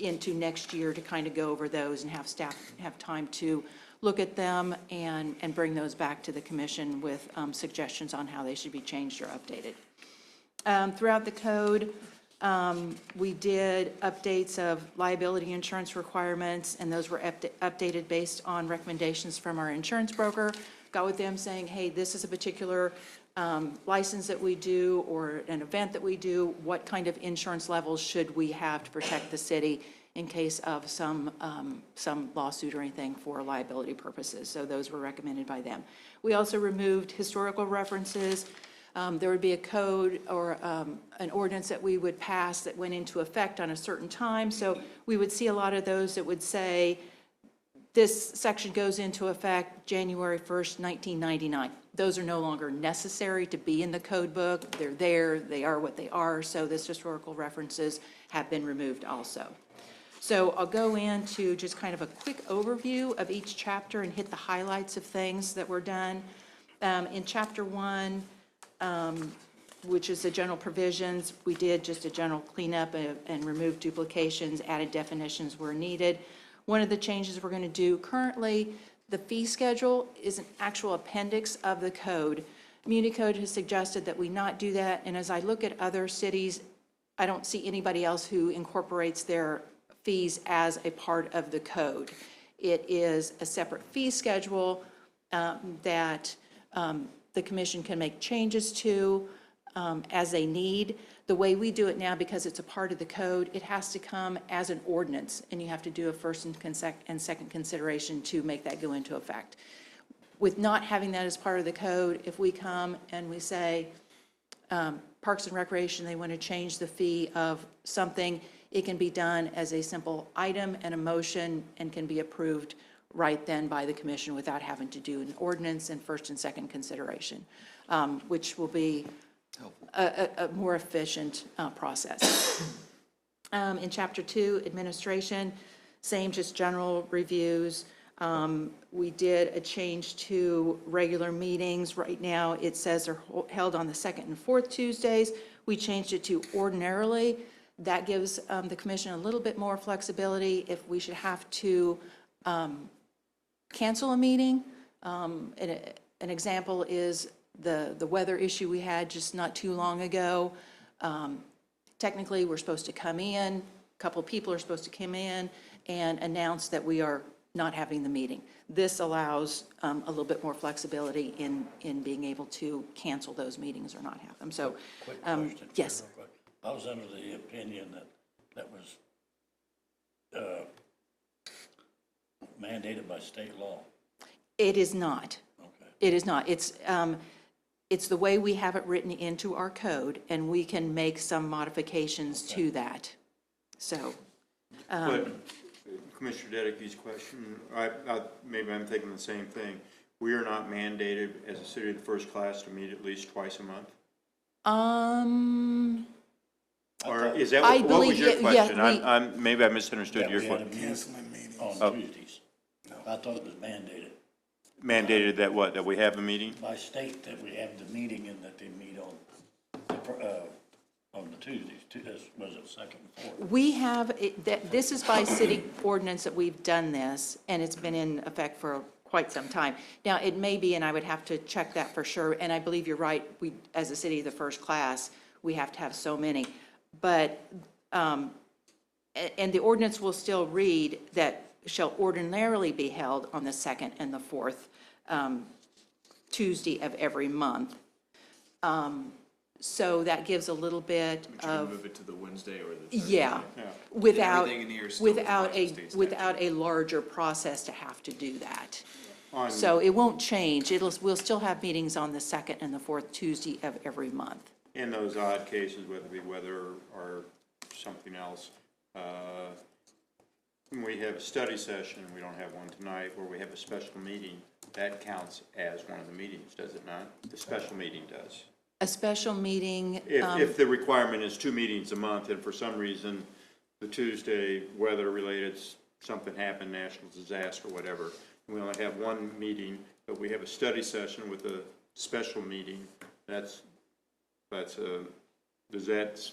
[SPEAKER 10] into next year to kind of go over those and have staff have time to look at them and bring those back to the commission with suggestions on how they should be changed or updated. Throughout the code, we did updates of liability insurance requirements, and those were updated based on recommendations from our insurance broker. Got with them saying, hey, this is a particular license that we do or an event that we do. What kind of insurance levels should we have to protect the city in case of some lawsuit or anything for liability purposes? So those were recommended by them. We also removed historical references. There would be a code or an ordinance that we would pass that went into effect on a certain time. So we would see a lot of those that would say, this section goes into effect January 1st, 1999. Those are no longer necessary to be in the code book. They're there, they are what they are, so those historical references have been removed also. So I'll go into just kind of a quick overview of each chapter and hit the highlights of things that were done. In Chapter 1, which is the general provisions, we did just a general cleanup and removed duplications, added definitions where needed. One of the changes we're going to do currently, the fee schedule is an actual appendix of the code. MuniCode has suggested that we not do that, and as I look at other cities, I don't see anybody else who incorporates their fees as a part of the code. It is a separate fee schedule that the commission can make changes to as they need. The way we do it now, because it's a part of the code, it has to come as an ordinance, and you have to do a first and second consideration to make that go into effect. With not having that as part of the code, if we come and we say, Parks and Recreation, they want to change the fee of something, it can be done as a simple item and a motion and can be approved right then by the commission without having to do an ordinance and first and second consideration, which will be a more efficient process. In Chapter 2, Administration, same, just general reviews. We did a change to regular meetings. Right now, it says they're held on the second and fourth Tuesdays. We changed it to ordinarily. That gives the commission a little bit more flexibility if we should have to cancel a meeting. An example is the weather issue we had just not too long ago. Technically, we're supposed to come in, a couple of people are supposed to come in and announce that we are not having the meeting. This allows a little bit more flexibility in being able to cancel those meetings or not have them. So,
[SPEAKER 6] Quick question.
[SPEAKER 10] yes.
[SPEAKER 6] Real quick. I was under the opinion that was mandated by state law.
[SPEAKER 10] It is not.
[SPEAKER 6] Okay.
[SPEAKER 10] It is not. It's the way we have it written into our code, and we can make some modifications to that. So,
[SPEAKER 4] But Commissioner Dedekey's question, maybe I'm thinking the same thing. We are not mandated as a city of the first class to meet at least twice a month? Or is that,
[SPEAKER 10] I
[SPEAKER 4] what was
[SPEAKER 10] believe,
[SPEAKER 4] your
[SPEAKER 10] yeah,
[SPEAKER 4] question? Maybe I misunderstood
[SPEAKER 6] Yeah,
[SPEAKER 4] your
[SPEAKER 6] we had a
[SPEAKER 4] question.
[SPEAKER 6] meeting
[SPEAKER 1] Canceling meetings.
[SPEAKER 6] on Tuesdays. I thought it was mandated
[SPEAKER 4] Mandated that what, that we have a meeting?
[SPEAKER 6] by state that we have the meeting and that they meet on the Tuesdays. Was it second and fourth?
[SPEAKER 10] We have, this is by city ordinance that we've done this, and it's been in effect for quite some time. Now, it may be, and I would have to check that for sure, and I believe you're right, we, as a city of the first class, we have to have so many. But, and the ordinance will still read that shall ordinarily be held on the second and the fourth Tuesday of every month. So that gives a little bit of.
[SPEAKER 2] Move it to the Wednesday or the Thursday?
[SPEAKER 10] Yeah, without,
[SPEAKER 2] Everything in here is still
[SPEAKER 10] without
[SPEAKER 2] applies to
[SPEAKER 10] a,
[SPEAKER 2] state statute.
[SPEAKER 10] without a larger process to have to do that.
[SPEAKER 4] On-
[SPEAKER 10] So it won't change. We'll still have meetings on the second and the fourth Tuesday of every month.
[SPEAKER 4] In those odd cases, whether it be weather or something else, when we have a study session, we don't have one tonight, where we have a special meeting, that counts as one of the meetings, does it not? The special meeting does.
[SPEAKER 10] A special meeting,
[SPEAKER 4] If the requirement is 2 meetings a month, and for some reason, the Tuesday, weather-related, something happened, national disaster, whatever, we only have one meeting, but we have a study session with a special meeting, does that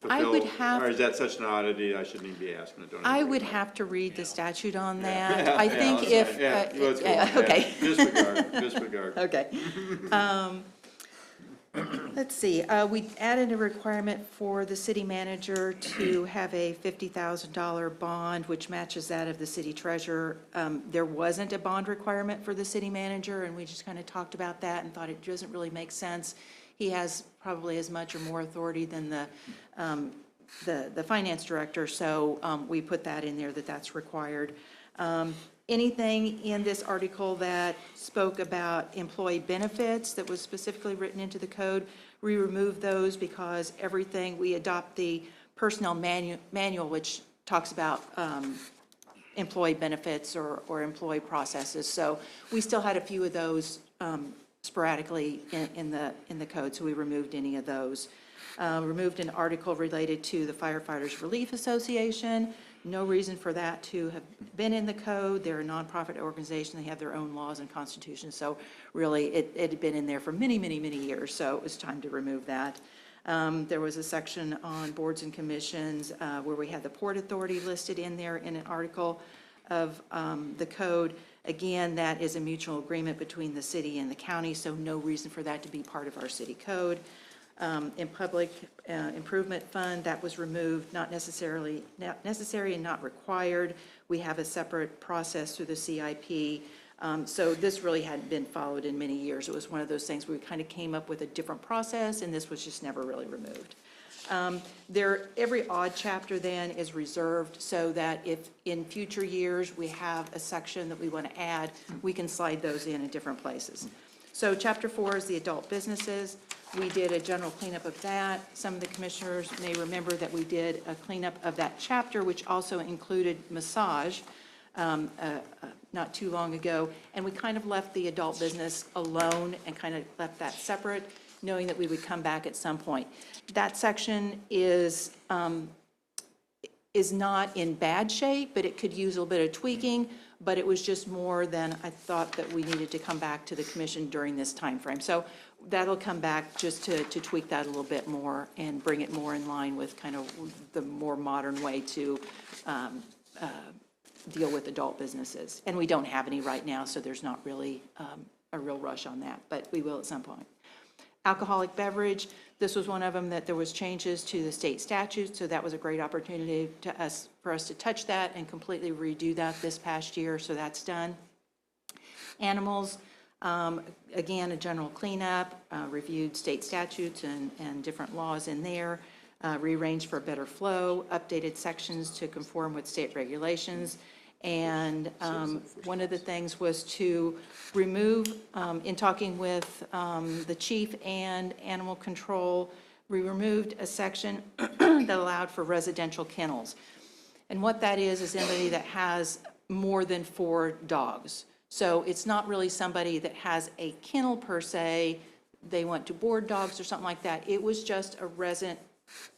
[SPEAKER 10] I would
[SPEAKER 4] fulfill,
[SPEAKER 10] have-
[SPEAKER 4] or is that such an oddity, I shouldn't even be asking it? Don't
[SPEAKER 10] I
[SPEAKER 4] even
[SPEAKER 10] would
[SPEAKER 4] worry
[SPEAKER 10] have to read the statute on that.
[SPEAKER 4] about it.
[SPEAKER 10] I think
[SPEAKER 4] Yeah,
[SPEAKER 10] if,
[SPEAKER 4] yeah, let's go. Yeah,
[SPEAKER 10] okay.
[SPEAKER 4] Disregard.
[SPEAKER 10] Okay. Let's see, we added a requirement for the city manager to have a $50,000 bond, which matches that of the city treasurer. There wasn't a bond requirement for the city manager, and we just kind of talked about that and thought it doesn't really make sense. He has probably as much or more authority than the finance director, so we put that in there, that's required. Anything in this article that spoke about employee benefits that was specifically written into the code, we removed those because everything, we adopt the personnel manual, which talks about employee benefits or employee processes. So we still had a few of those sporadically in the code, so we removed any of those. Removed an article related to the Firefighters Relief Association. No reason for that to have been in the code. They're a nonprofit organization. They have their own laws and constitution. So really, it had been in there for many, many, many years. So it was time to remove that. There was a section on boards and commissions where we had the Port Authority listed in there in an article of the code. Again, that is a mutual agreement between the city and the county, so no reason for that to be part of our city code. In Public Improvement Fund, that was removed, not necessary and not required. We have a separate process through the CIP. So this really hadn't been followed in many years. It was one of those things where we kind of came up with a different process, and this was just never really removed. Every odd chapter then is reserved so that if in future years we have a section that we want to add, we can slide those in different places. So chapter 4 is the adult businesses. We did a general cleanup of that. Some of the commissioners may remember that we did a cleanup of that chapter, which also included massage not too long ago. And we kind of left the adult business alone and kind of left that separate, knowing that we would come back at some point. That section is not in bad shape, but it could use a little bit of tweaking. But it was just more than I thought that we needed to come back to the commission during this time frame. So that'll come back just to tweak that a little bit more and bring it more in line with kind of the more modern way to deal with adult businesses. And we don't have any right now, so there's not really a real rush on that, but we will at some point. Alcoholic beverage, this was one of them that there was changes to the state statute, so that was a great opportunity for us to touch that and completely redo that this past year, so that's done. Animals, again, a general cleanup, reviewed state statutes and different laws in there, rearranged for a better flow, updated sections to conform with state regulations. And one of the things was to remove, in talking with the chief and animal control, we removed a section that allowed for residential kennels. And what that is anybody that has more than 4 dogs. So it's not really somebody that has a kennel per se, they want to board dogs or something like that. It was just a resident,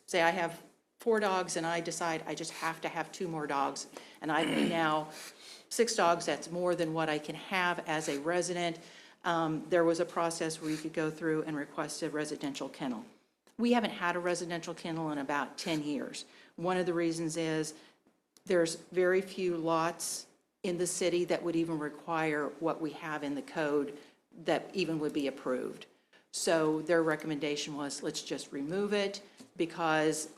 [SPEAKER 10] say I have 4 dogs and I decide I just have to have 2 more dogs. And I've now 6 dogs, that's more than what I can have as a resident. There was a process where you could go through and request a residential kennel. We haven't had a residential kennel in about 10 years. One of the reasons is there's very few lots in the city that would even require what we have in the code that even would be approved. So their recommendation was, let's just remove it, because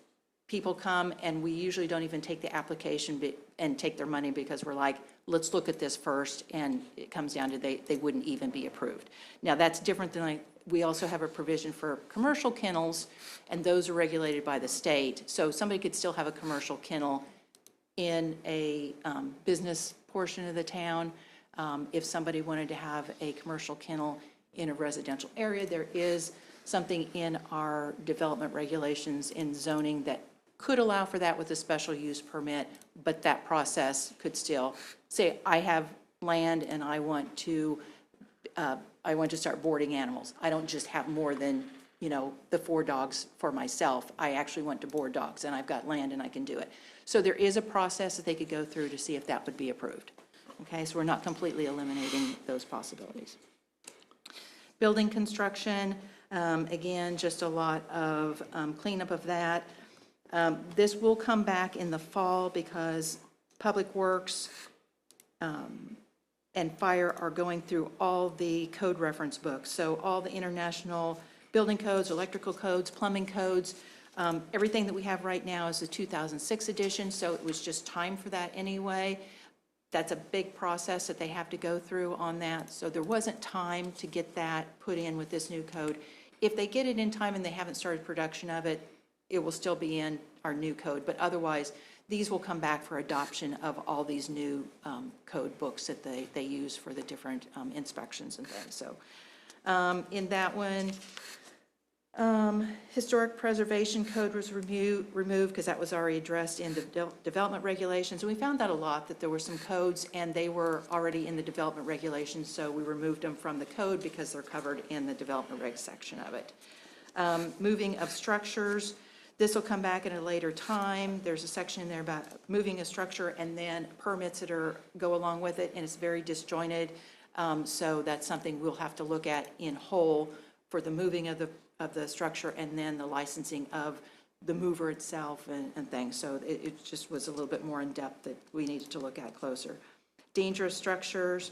[SPEAKER 10] people come and we usually don't even take the application and take their money, because we're like, let's look at this first, and it comes down to they wouldn't even be approved. Now, that's different than, like, we also have a provision for commercial kennels, and those are regulated by the state. So somebody could still have a commercial kennel in a business portion of the town. If somebody wanted to have a commercial kennel in a residential area, there is something in our development regulations in zoning that could allow for that with a special use permit, but that process could still say, I have land and I want to start boarding animals. I don't just have more than, the 4 dogs for myself. I actually want to board dogs, and I've got land and I can do it. So there is a process that they could go through to see if that would be approved. Okay, so we're not completely eliminating those possibilities. Building construction, again, just a lot of cleanup of that. This will come back in the fall because Public Works and Fire are going through all the code reference books. So all the international building codes, electrical codes, plumbing codes, everything that we have right now is the 2006 edition, so it was just time for that anyway. That's a big process that they have to go through on that, so there wasn't time to get that put in with this new code. If they get it in time and they haven't started production of it, it will still be in our new code, but otherwise, these will come back for adoption of all these new code books that they use for the different inspections and things. So in that one, historic preservation code was removed because that was already addressed in the development regulations. And we found that a lot, that there were some codes and they were already in the development regulations, so we removed them from the code because they're covered in the development reg section of it. Moving of structures, this will come back at a later time. There's a section in there about moving a structure and then permits that go along with it, and it's very disjointed. So that's something we'll have to look at in whole for the moving of the structure and then the licensing of the mover itself and things. So it just was a little bit more in depth that we needed to look at closer. Dangerous structures,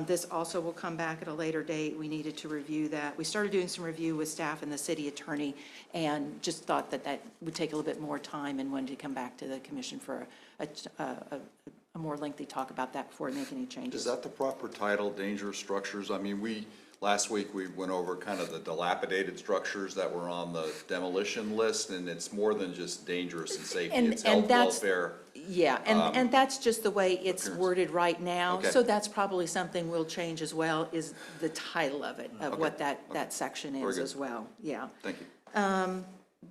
[SPEAKER 10] this also will come back at a later date. We needed to review that. We started doing some review with staff and the city attorney and just thought that would take a little bit more time and wanted to come back to the commission for a more lengthy talk about that before we make any changes.
[SPEAKER 5] Is that the proper title, dangerous structures? I mean, last week we went over kind of the dilapidated structures that were on the demolition list, and it's more than just dangerous and safety, it's health, welfare.
[SPEAKER 10] Yeah, and that's just the way it's worded right now.
[SPEAKER 5] Okay.
[SPEAKER 10] So that's probably something we'll change as well, is the title of it, of what that section is
[SPEAKER 5] good.
[SPEAKER 10] as well, yeah.
[SPEAKER 5] Thank you.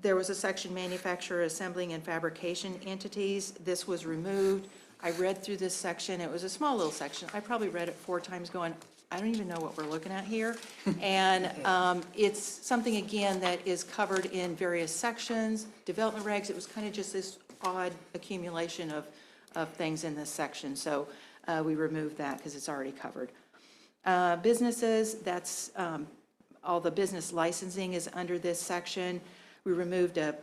[SPEAKER 10] There was a section, manufacturer, assembling, and fabrication entities. This was removed. I read through this section. It was a small little section. I probably read it 4 times going, I don't even know what we're looking at here. And it's something, again, that is covered in various sections, development regs. It was kind of just this odd accumulation of things in this section. So we removed that because it's already covered. Businesses, that's all the business licensing is under this section. We removed a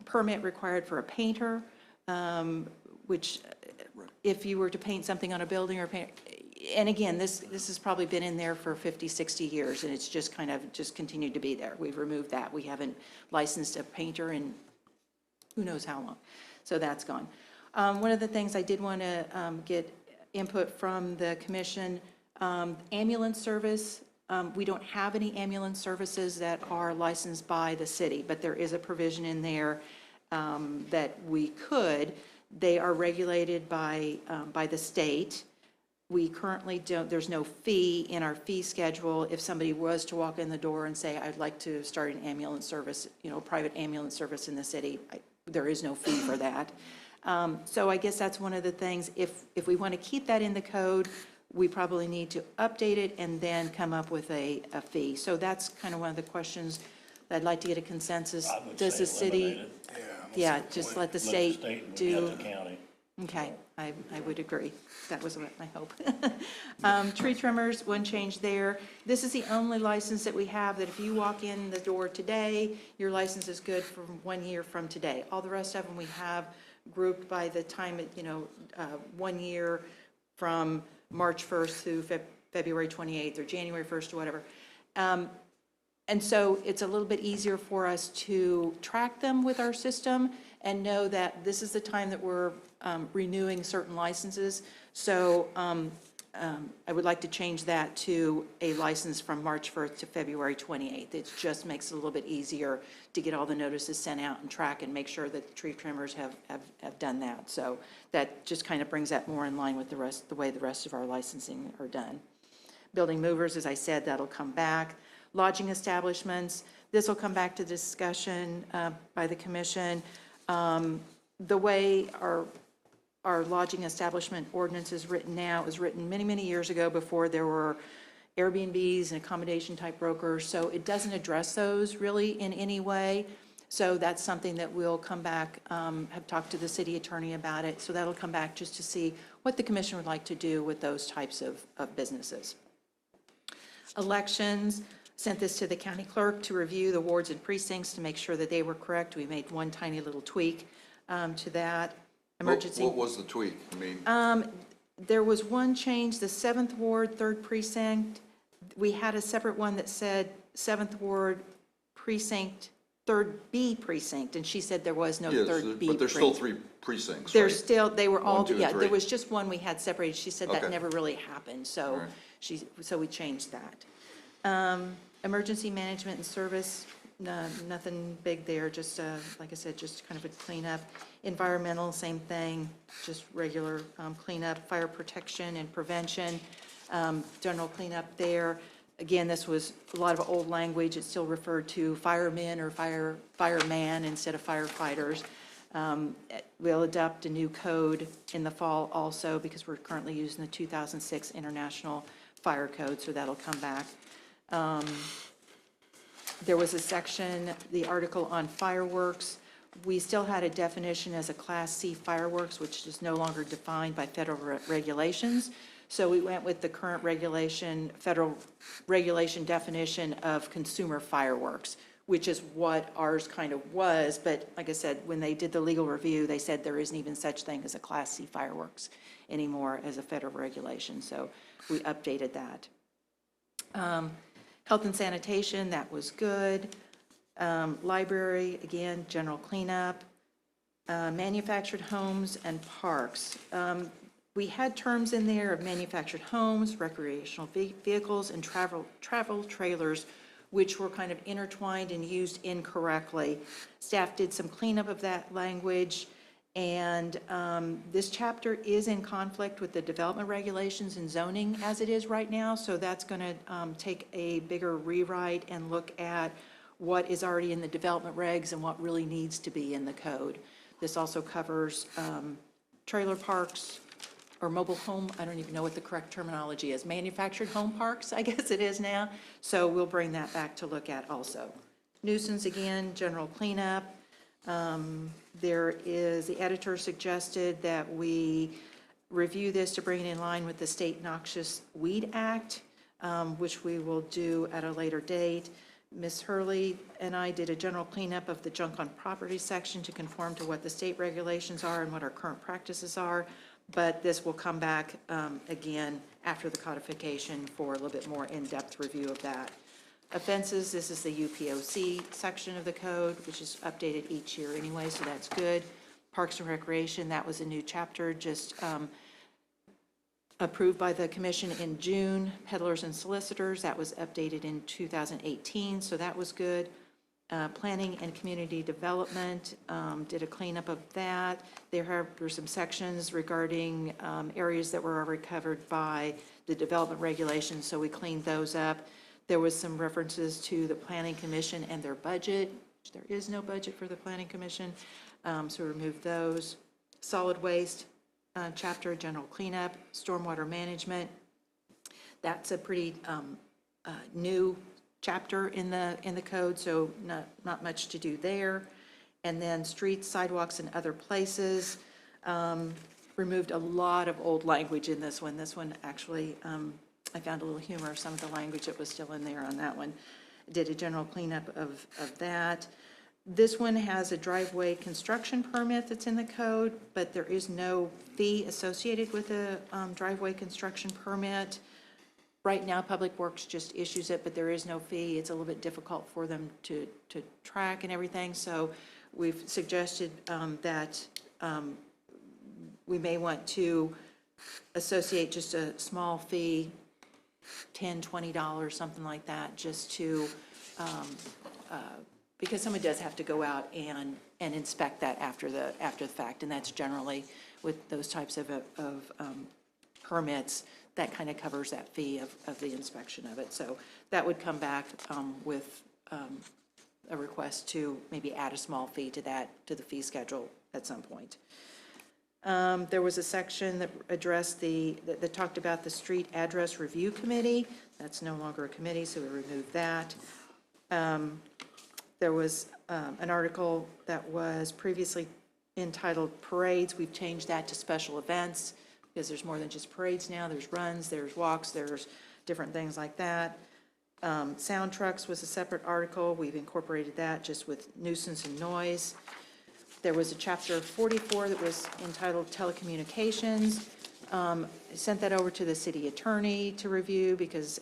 [SPEAKER 10] permit required for a painter, which if you were to paint something on a building or paint, and again, this has probably been in there for 50, 60 years, and it's just kind of just continued to be there. We've removed that. We haven't licensed a painter in who knows how long. So that's gone. One of the things I did want to get input from the commission, ambulance service. We don't have any ambulance services that are licensed by the city, but there is a provision in there that we could. They are regulated by the state. We currently don't, there's no fee in our fee schedule. If somebody was to walk in the door and say, I'd like to start an ambulance service, private ambulance service in the city, there is no fee for that. So I guess that's one of the things, if we want to keep that in the code, we probably need to update it and then come up with a fee. So that's kind of one of the questions that I'd like to get a consensus.
[SPEAKER 6] I would
[SPEAKER 10] Does the
[SPEAKER 6] say eliminate
[SPEAKER 10] city?
[SPEAKER 6] it.
[SPEAKER 10] Yeah, just let the
[SPEAKER 6] Let the
[SPEAKER 10] state
[SPEAKER 6] state and
[SPEAKER 10] do.
[SPEAKER 6] let the county.
[SPEAKER 10] Okay, I would agree. That was what my hope. Tree trimmers, one change there. This is the only license that we have that if you walk in the door today, your license is good for 1 year from today. All the rest of them we have grouped by the time, 1 year from March 1st through February 28th or January 1st or whatever. And so it's a little bit easier for us to track them with our system and know that this is the time that we're renewing certain licenses. So I would like to change that to a license from March 1st to February 28th. It just makes it a little bit easier to get all the notices sent out and track and make sure that the tree trimmers have done that. So that just kind of brings that more in line with the way the rest of our licensing are done. Building movers, as I said, that'll come back. Lodging establishments, this will come back to discussion by the commission. The way our lodging establishment ordinance is written now is written many, many years ago before there were Airbnbs and accommodation type brokers. So it doesn't address those really in any way. So that's something that we'll come back, have talked to the city attorney about it. So that'll come back just to see what the commission would like to do with those types of businesses. Elections, sent this to the county clerk to review the wards and precincts to make sure that they were correct. We made one tiny little tweak to that. Emergency.
[SPEAKER 5] What was the tweak? I mean,
[SPEAKER 10] There was one change, the 7th Ward, 3rd Precinct. We had a separate one that said 7th Ward Precinct, 3rd B Precinct, and she said there was no
[SPEAKER 5] yes,
[SPEAKER 10] 3rd B.
[SPEAKER 5] but there's still
[SPEAKER 10] precinct.
[SPEAKER 5] 3 precincts, right?
[SPEAKER 10] There's still, they were all,
[SPEAKER 5] 1, 2, and
[SPEAKER 10] yeah,
[SPEAKER 5] 3.
[SPEAKER 10] there was just one we had separated. She said that
[SPEAKER 5] Okay.
[SPEAKER 10] never really happened, so
[SPEAKER 5] Right.
[SPEAKER 10] so we changed that. Emergency management and service, nothing big there, just, like I said, just kind of a cleanup. Environmental, same thing, just regular cleanup. Fire protection and prevention, general cleanup there. Again, this was a lot of old language. It still referred to firemen or fireman instead of firefighters. We'll adopt a new code in the fall also because we're currently using the 2006 International Fire Code, so that'll come back. There was a section, the article on fireworks. We still had a definition as a Class C fireworks, which is no longer defined by federal regulations. So we went with the current regulation, federal regulation definition of consumer fireworks, which is what ours kind of was. But like I said, when they did the legal review, they said there isn't even such thing as a Class C fireworks anymore as a federal regulation. So we updated that. Health and sanitation, that was good. Library, again, general cleanup. Manufactured homes and parks. We had terms in there of manufactured homes, recreational vehicles, and travel trailers, which were kind of intertwined and used incorrectly. Staff did some cleanup of that language, and this chapter is in conflict with the development regulations and zoning as it is right now, so that's going to take a bigger rewrite and look at what is already in the development regs and what really needs to be in the code. This also covers trailer parks or mobile home, I don't even know what the correct terminology is, manufactured home parks, I guess it is now. So we'll bring that back to look at also. Nuisance, again, general cleanup. The editor suggested that we review this to bring it in line with the State Noxious Weed Act, which we will do at a later date. Ms. Hurley and I did a general cleanup of the junk on property section to conform to what the state regulations are and what our current practices are, but this will come back again after the codification for a little bit more in-depth review of that. Offenses, this is the UPOC section of the code, which is updated each year anyway, so that's good. Parks and Recreation, that was a new chapter, just approved by the commission in June. Peddlers and solicitors, that was updated in 2018, so that was good. Planning and community development, did a cleanup of that. There were some sections regarding areas that were already covered by the development regulations, so we cleaned those up. There was some references to the Planning Commission and their budget. There is no budget for the Planning Commission, so we removed those. solid waste chapter, general cleanup, stormwater management. That's a pretty new chapter in the code, so not much to do there. And then streets, sidewalks, and other places. Removed a lot of old language in this one. This one actually, I found a little humor of some of the language that was still in there on that one. Did a general cleanup of that. This one has a driveway construction permit that's in the code, but there is no fee associated with a driveway construction permit. Right now, Public Works just issues it, but there is no fee. It's a little bit difficult for them to track and everything, so we've suggested that we may want to associate just a small fee, $10, $20, something like that, just to, because someone does have to go out and inspect that after the fact, and that's generally with those types of permits, that kind of covers that fee of the inspection of it. So that would come back with a request to maybe add a small fee to the fee schedule at some point. There was a section that addressed that talked about the Street Address Review Committee. That's no longer a committee, so we removed that. There was an article that was previously entitled Parades. We've changed that to special events because there's more than just parades now. There's runs, there's walks, there's different things like that. Sound trucks was a separate article. We've incorporated that just with nuisance and noise. There was a chapter 44 that was entitled Telecommunications. Sent that over to the city attorney to review because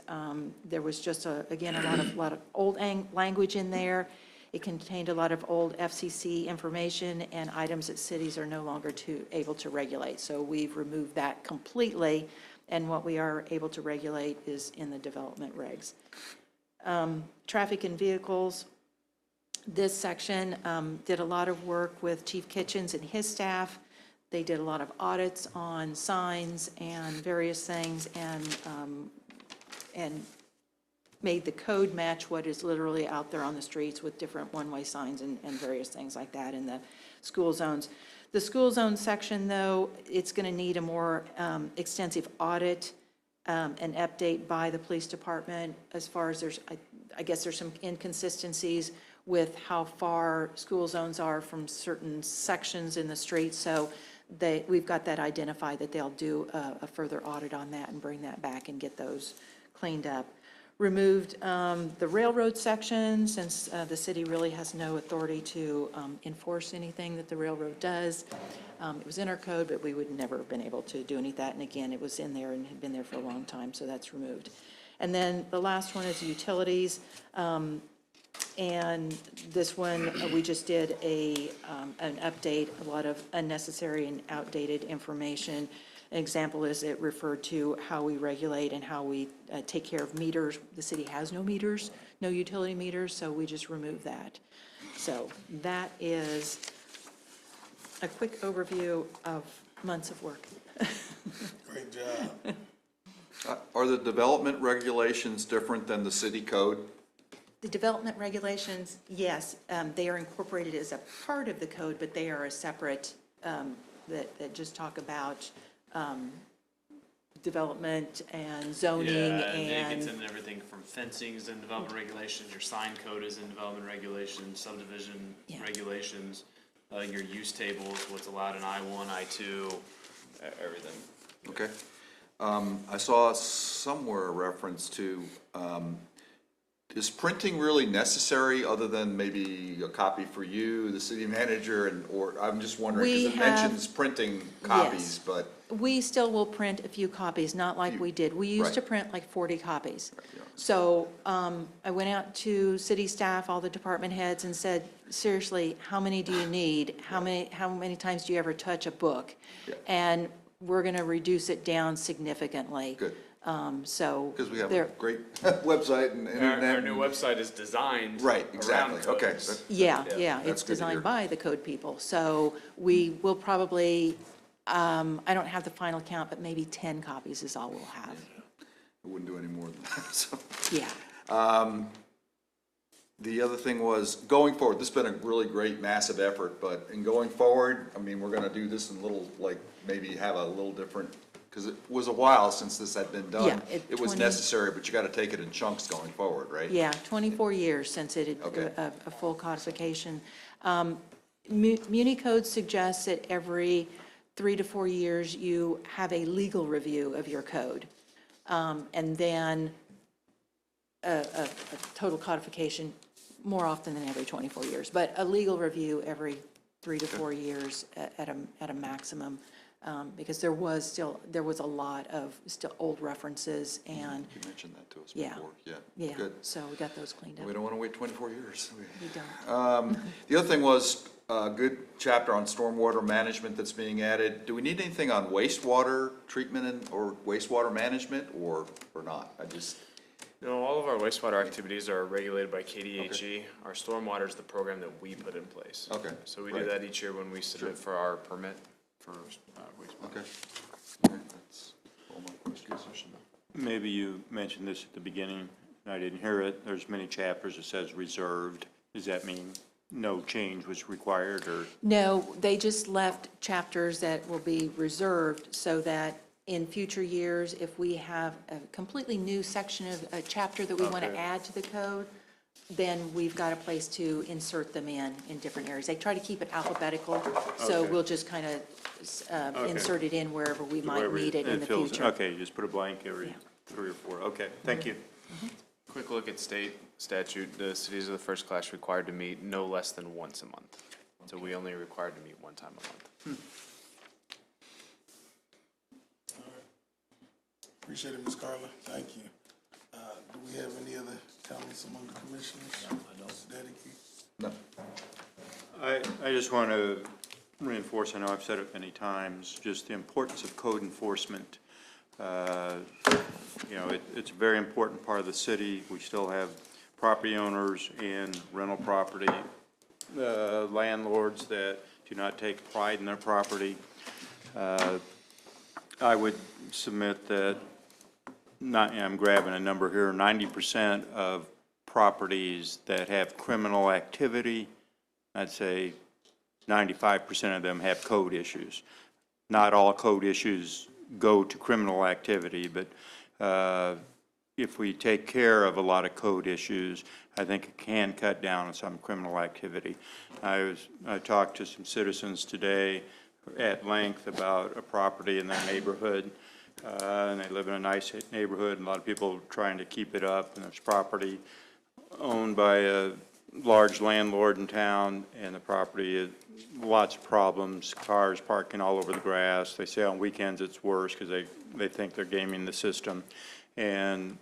[SPEAKER 10] there was just, again, a lot of old language in there. It contained a lot of old FCC information and items that cities are no longer able to regulate. So we've removed that completely, and what we are able to regulate is in the development regs. Traffic and vehicles. This section did a lot of work with Chief Kitchens and his staff. They did a lot of audits on signs and various things, and made the code match what is literally out there on the streets with different one-way signs and various things like that in the school zones. The school zone section, though, it's going to need a more extensive audit and update by the police department as far as I guess there's some inconsistencies with how far school zones are from certain sections in the street. So we've got that identified, that they'll do a further audit on that and bring that back and get those cleaned up. Removed the railroad section, since the city really has no authority to enforce anything that the railroad does. It was in our code, but we would never have been able to do any of that. And again, it was in there and had been there for a long time, so that's removed. And then the last one is utilities. And this one, we just did an update, a lot of unnecessary and outdated information. An example is it referred to how we regulate and how we take care of meters. The city has no meters, no utility meters, so we just removed that. So that is a quick overview of months of work.
[SPEAKER 1] Great job.
[SPEAKER 5] Are the development regulations different than the city code?
[SPEAKER 10] The development regulations, yes, they are incorporated as a part of the code, but they are a separate, that just talk about development and zoning
[SPEAKER 2] It gets
[SPEAKER 10] and,
[SPEAKER 2] into everything from fencing is in development regulations, your sign code is in development regulations, subdivision
[SPEAKER 10] Yeah.
[SPEAKER 2] regulations, your use tables, what's allowed in I-1, I-2, everything.
[SPEAKER 5] Okay. I saw somewhere a reference to, is printing really necessary other than maybe a copy for you, the city manager, or I'm just wondering,
[SPEAKER 10] We
[SPEAKER 5] because it
[SPEAKER 10] have-
[SPEAKER 5] mentions printing copies,
[SPEAKER 10] Yes.
[SPEAKER 5] but,
[SPEAKER 10] we still will print a few copies, not like we did. We used to
[SPEAKER 5] Right.
[SPEAKER 10] print like 40 copies.
[SPEAKER 5] yeah.
[SPEAKER 10] So I went out to city staff, all the department heads, and said, seriously, how many do you need? How many times do you ever touch a book?
[SPEAKER 5] Yeah.
[SPEAKER 10] And we're going to reduce it down significantly.
[SPEAKER 5] Good.
[SPEAKER 10] So
[SPEAKER 5] Because we have a
[SPEAKER 10] there,
[SPEAKER 5] great website and internet.
[SPEAKER 2] Our new website is designed
[SPEAKER 5] Right,
[SPEAKER 2] around
[SPEAKER 5] exactly, okay.
[SPEAKER 2] codes.
[SPEAKER 5] That-
[SPEAKER 10] yeah,
[SPEAKER 2] Yeah,
[SPEAKER 10] yeah,
[SPEAKER 5] that's
[SPEAKER 10] it's
[SPEAKER 5] good to hear.
[SPEAKER 10] designed by the code people. So we will probably, I don't have the final count, but maybe 10 copies is all we'll have.
[SPEAKER 5] I wouldn't do any more than that, so.
[SPEAKER 10] Yeah.
[SPEAKER 5] The other thing was, going forward, this has been a really great, massive effort, but in going forward, I mean, we're gonna do this in little, like, maybe have a little different, because it was a while since this had been done.
[SPEAKER 10] Yeah,
[SPEAKER 5] It was
[SPEAKER 10] 20
[SPEAKER 5] necessary, but you gotta take it in chunks going forward, right?
[SPEAKER 10] Yeah, 24 years since it,
[SPEAKER 5] Okay.
[SPEAKER 10] a full codification. Muni code suggests that every 3 to 4 years, you have a legal review of your code. And then a total codification more often than every 24 years, but a legal review every 3 to 4 years at a maximum. Because there was a lot of still old references and,
[SPEAKER 5] You mentioned that to us
[SPEAKER 10] Yeah.
[SPEAKER 5] before, yeah.
[SPEAKER 10] yeah,
[SPEAKER 5] Good.
[SPEAKER 10] so we got those cleaned up.
[SPEAKER 5] We don't wanna wait 24 years.
[SPEAKER 10] We don't.
[SPEAKER 5] The other thing was a good chapter on stormwater management that's being added. Do we need anything on wastewater treatment or wastewater management, or not?
[SPEAKER 2] No, all of our wastewater activities are regulated by KDHE. Our stormwater is the program that we put in place.
[SPEAKER 5] Okay,
[SPEAKER 2] So we do
[SPEAKER 5] right.
[SPEAKER 2] that each year when we submit for our permit for wastewater.
[SPEAKER 5] Okay. All right, that's all my questions.
[SPEAKER 4] Maybe you mentioned this at the beginning, and I didn't hear it. There's many chapters that says reserved. Does that mean no change was required, or?
[SPEAKER 10] No, they just left chapters that will be reserved so that in future years, if we have a completely new section of a chapter that we want to
[SPEAKER 4] Okay.
[SPEAKER 10] add to the code, then we've got a place to insert them in different areas. They try to keep it alphabetical, so
[SPEAKER 4] Okay.
[SPEAKER 10] we'll just kind of insert it in wherever we might
[SPEAKER 4] wherever
[SPEAKER 10] need it in the
[SPEAKER 4] fills-
[SPEAKER 10] future.
[SPEAKER 4] Okay, you just put a blank every 3 or 4. Okay, thank you.
[SPEAKER 2] Quick look at state statute, the cities of the first class required to meet no less than once a month. So we only required to meet one time a month.
[SPEAKER 1] Appreciate it, Ms. Carla. Thank you. Do we have any other comments among the commissioners? Mr. Dedeke?
[SPEAKER 5] No.
[SPEAKER 4] I just want to reinforce, I know I've said it many times, just the importance of code enforcement. You know, it's a very important part of the city. We still have property owners and rental property, landlords that do not take pride in their property. I would submit that, I'm grabbing a number here, 90% of properties that have criminal activity, I'd say 95% of them have code issues. Not all code issues go to criminal activity, but if we take care of a lot of code issues, I think it can cut down on some criminal activity. I talked to some citizens today at length about a property in their neighborhood, and they live in a nice neighborhood, and a lot of people are trying to keep it up, and there's property owned by a large landlord in town, and the property is lots of problems, cars parking all over the grass. They say on weekends it's worse because they think they're gaming the system. And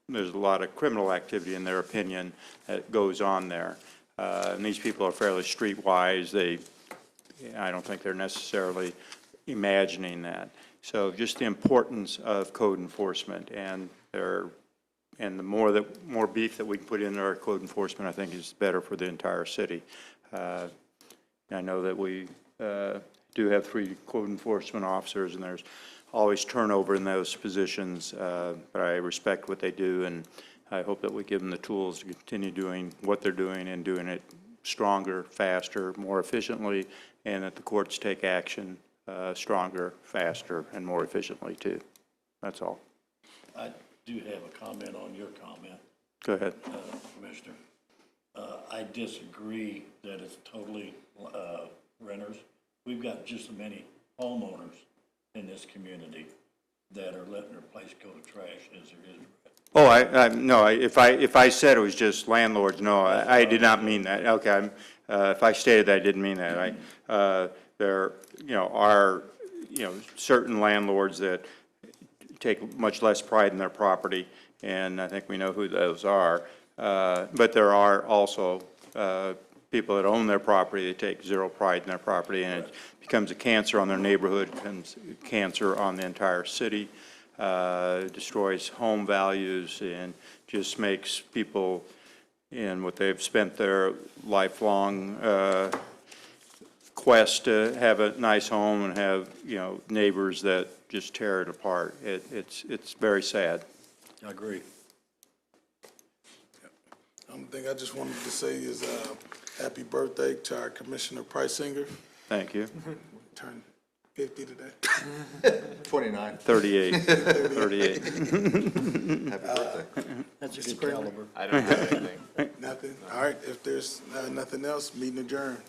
[SPEAKER 4] there's a lot of criminal activity, in their opinion, that goes on there. And these people are fairly streetwise. I don't think they're necessarily imagining that. So just the importance of code enforcement, and the more beef that we can put into our code enforcement, I think is better for the entire city. I know that we do have 3 code enforcement officers, and there's always turnover in those positions, but I respect what they do, and I hope that we give them the tools to continue doing what they're doing and doing it stronger, faster, more efficiently, and that the courts take action stronger, faster, and more efficiently, too. That's all.
[SPEAKER 6] I do have a comment on your comment,
[SPEAKER 4] Go ahead.
[SPEAKER 6] Commissioner. I disagree that it's totally renters. We've got just as many homeowners in this community that are letting their place go to trash as there is.
[SPEAKER 4] Oh, no, if I said it was just landlords, no, I did not mean that. Okay, if I stated that, I didn't mean that. There, are, certain landlords that take much less pride in their property, and I think we know who those are. But there are also people that own their property that take zero pride in their property, and it becomes a cancer on their neighborhood, becomes a cancer on the entire city, destroys home values, and just makes people, in what they've spent their lifelong quest to have a nice home and have, neighbors that just tear it apart. It's very sad.
[SPEAKER 6] I agree.
[SPEAKER 1] Only thing I just wanted to say is, happy birthday to our Commissioner Preisinger.
[SPEAKER 4] Thank you.
[SPEAKER 1] Turned 50 today.
[SPEAKER 5] 29.
[SPEAKER 4] 38, 38.
[SPEAKER 5] Happy birthday.
[SPEAKER 6] That's a good caliber.
[SPEAKER 2] I don't have anything.
[SPEAKER 1] Nothing? All right, if there's nothing else, meeting adjourned.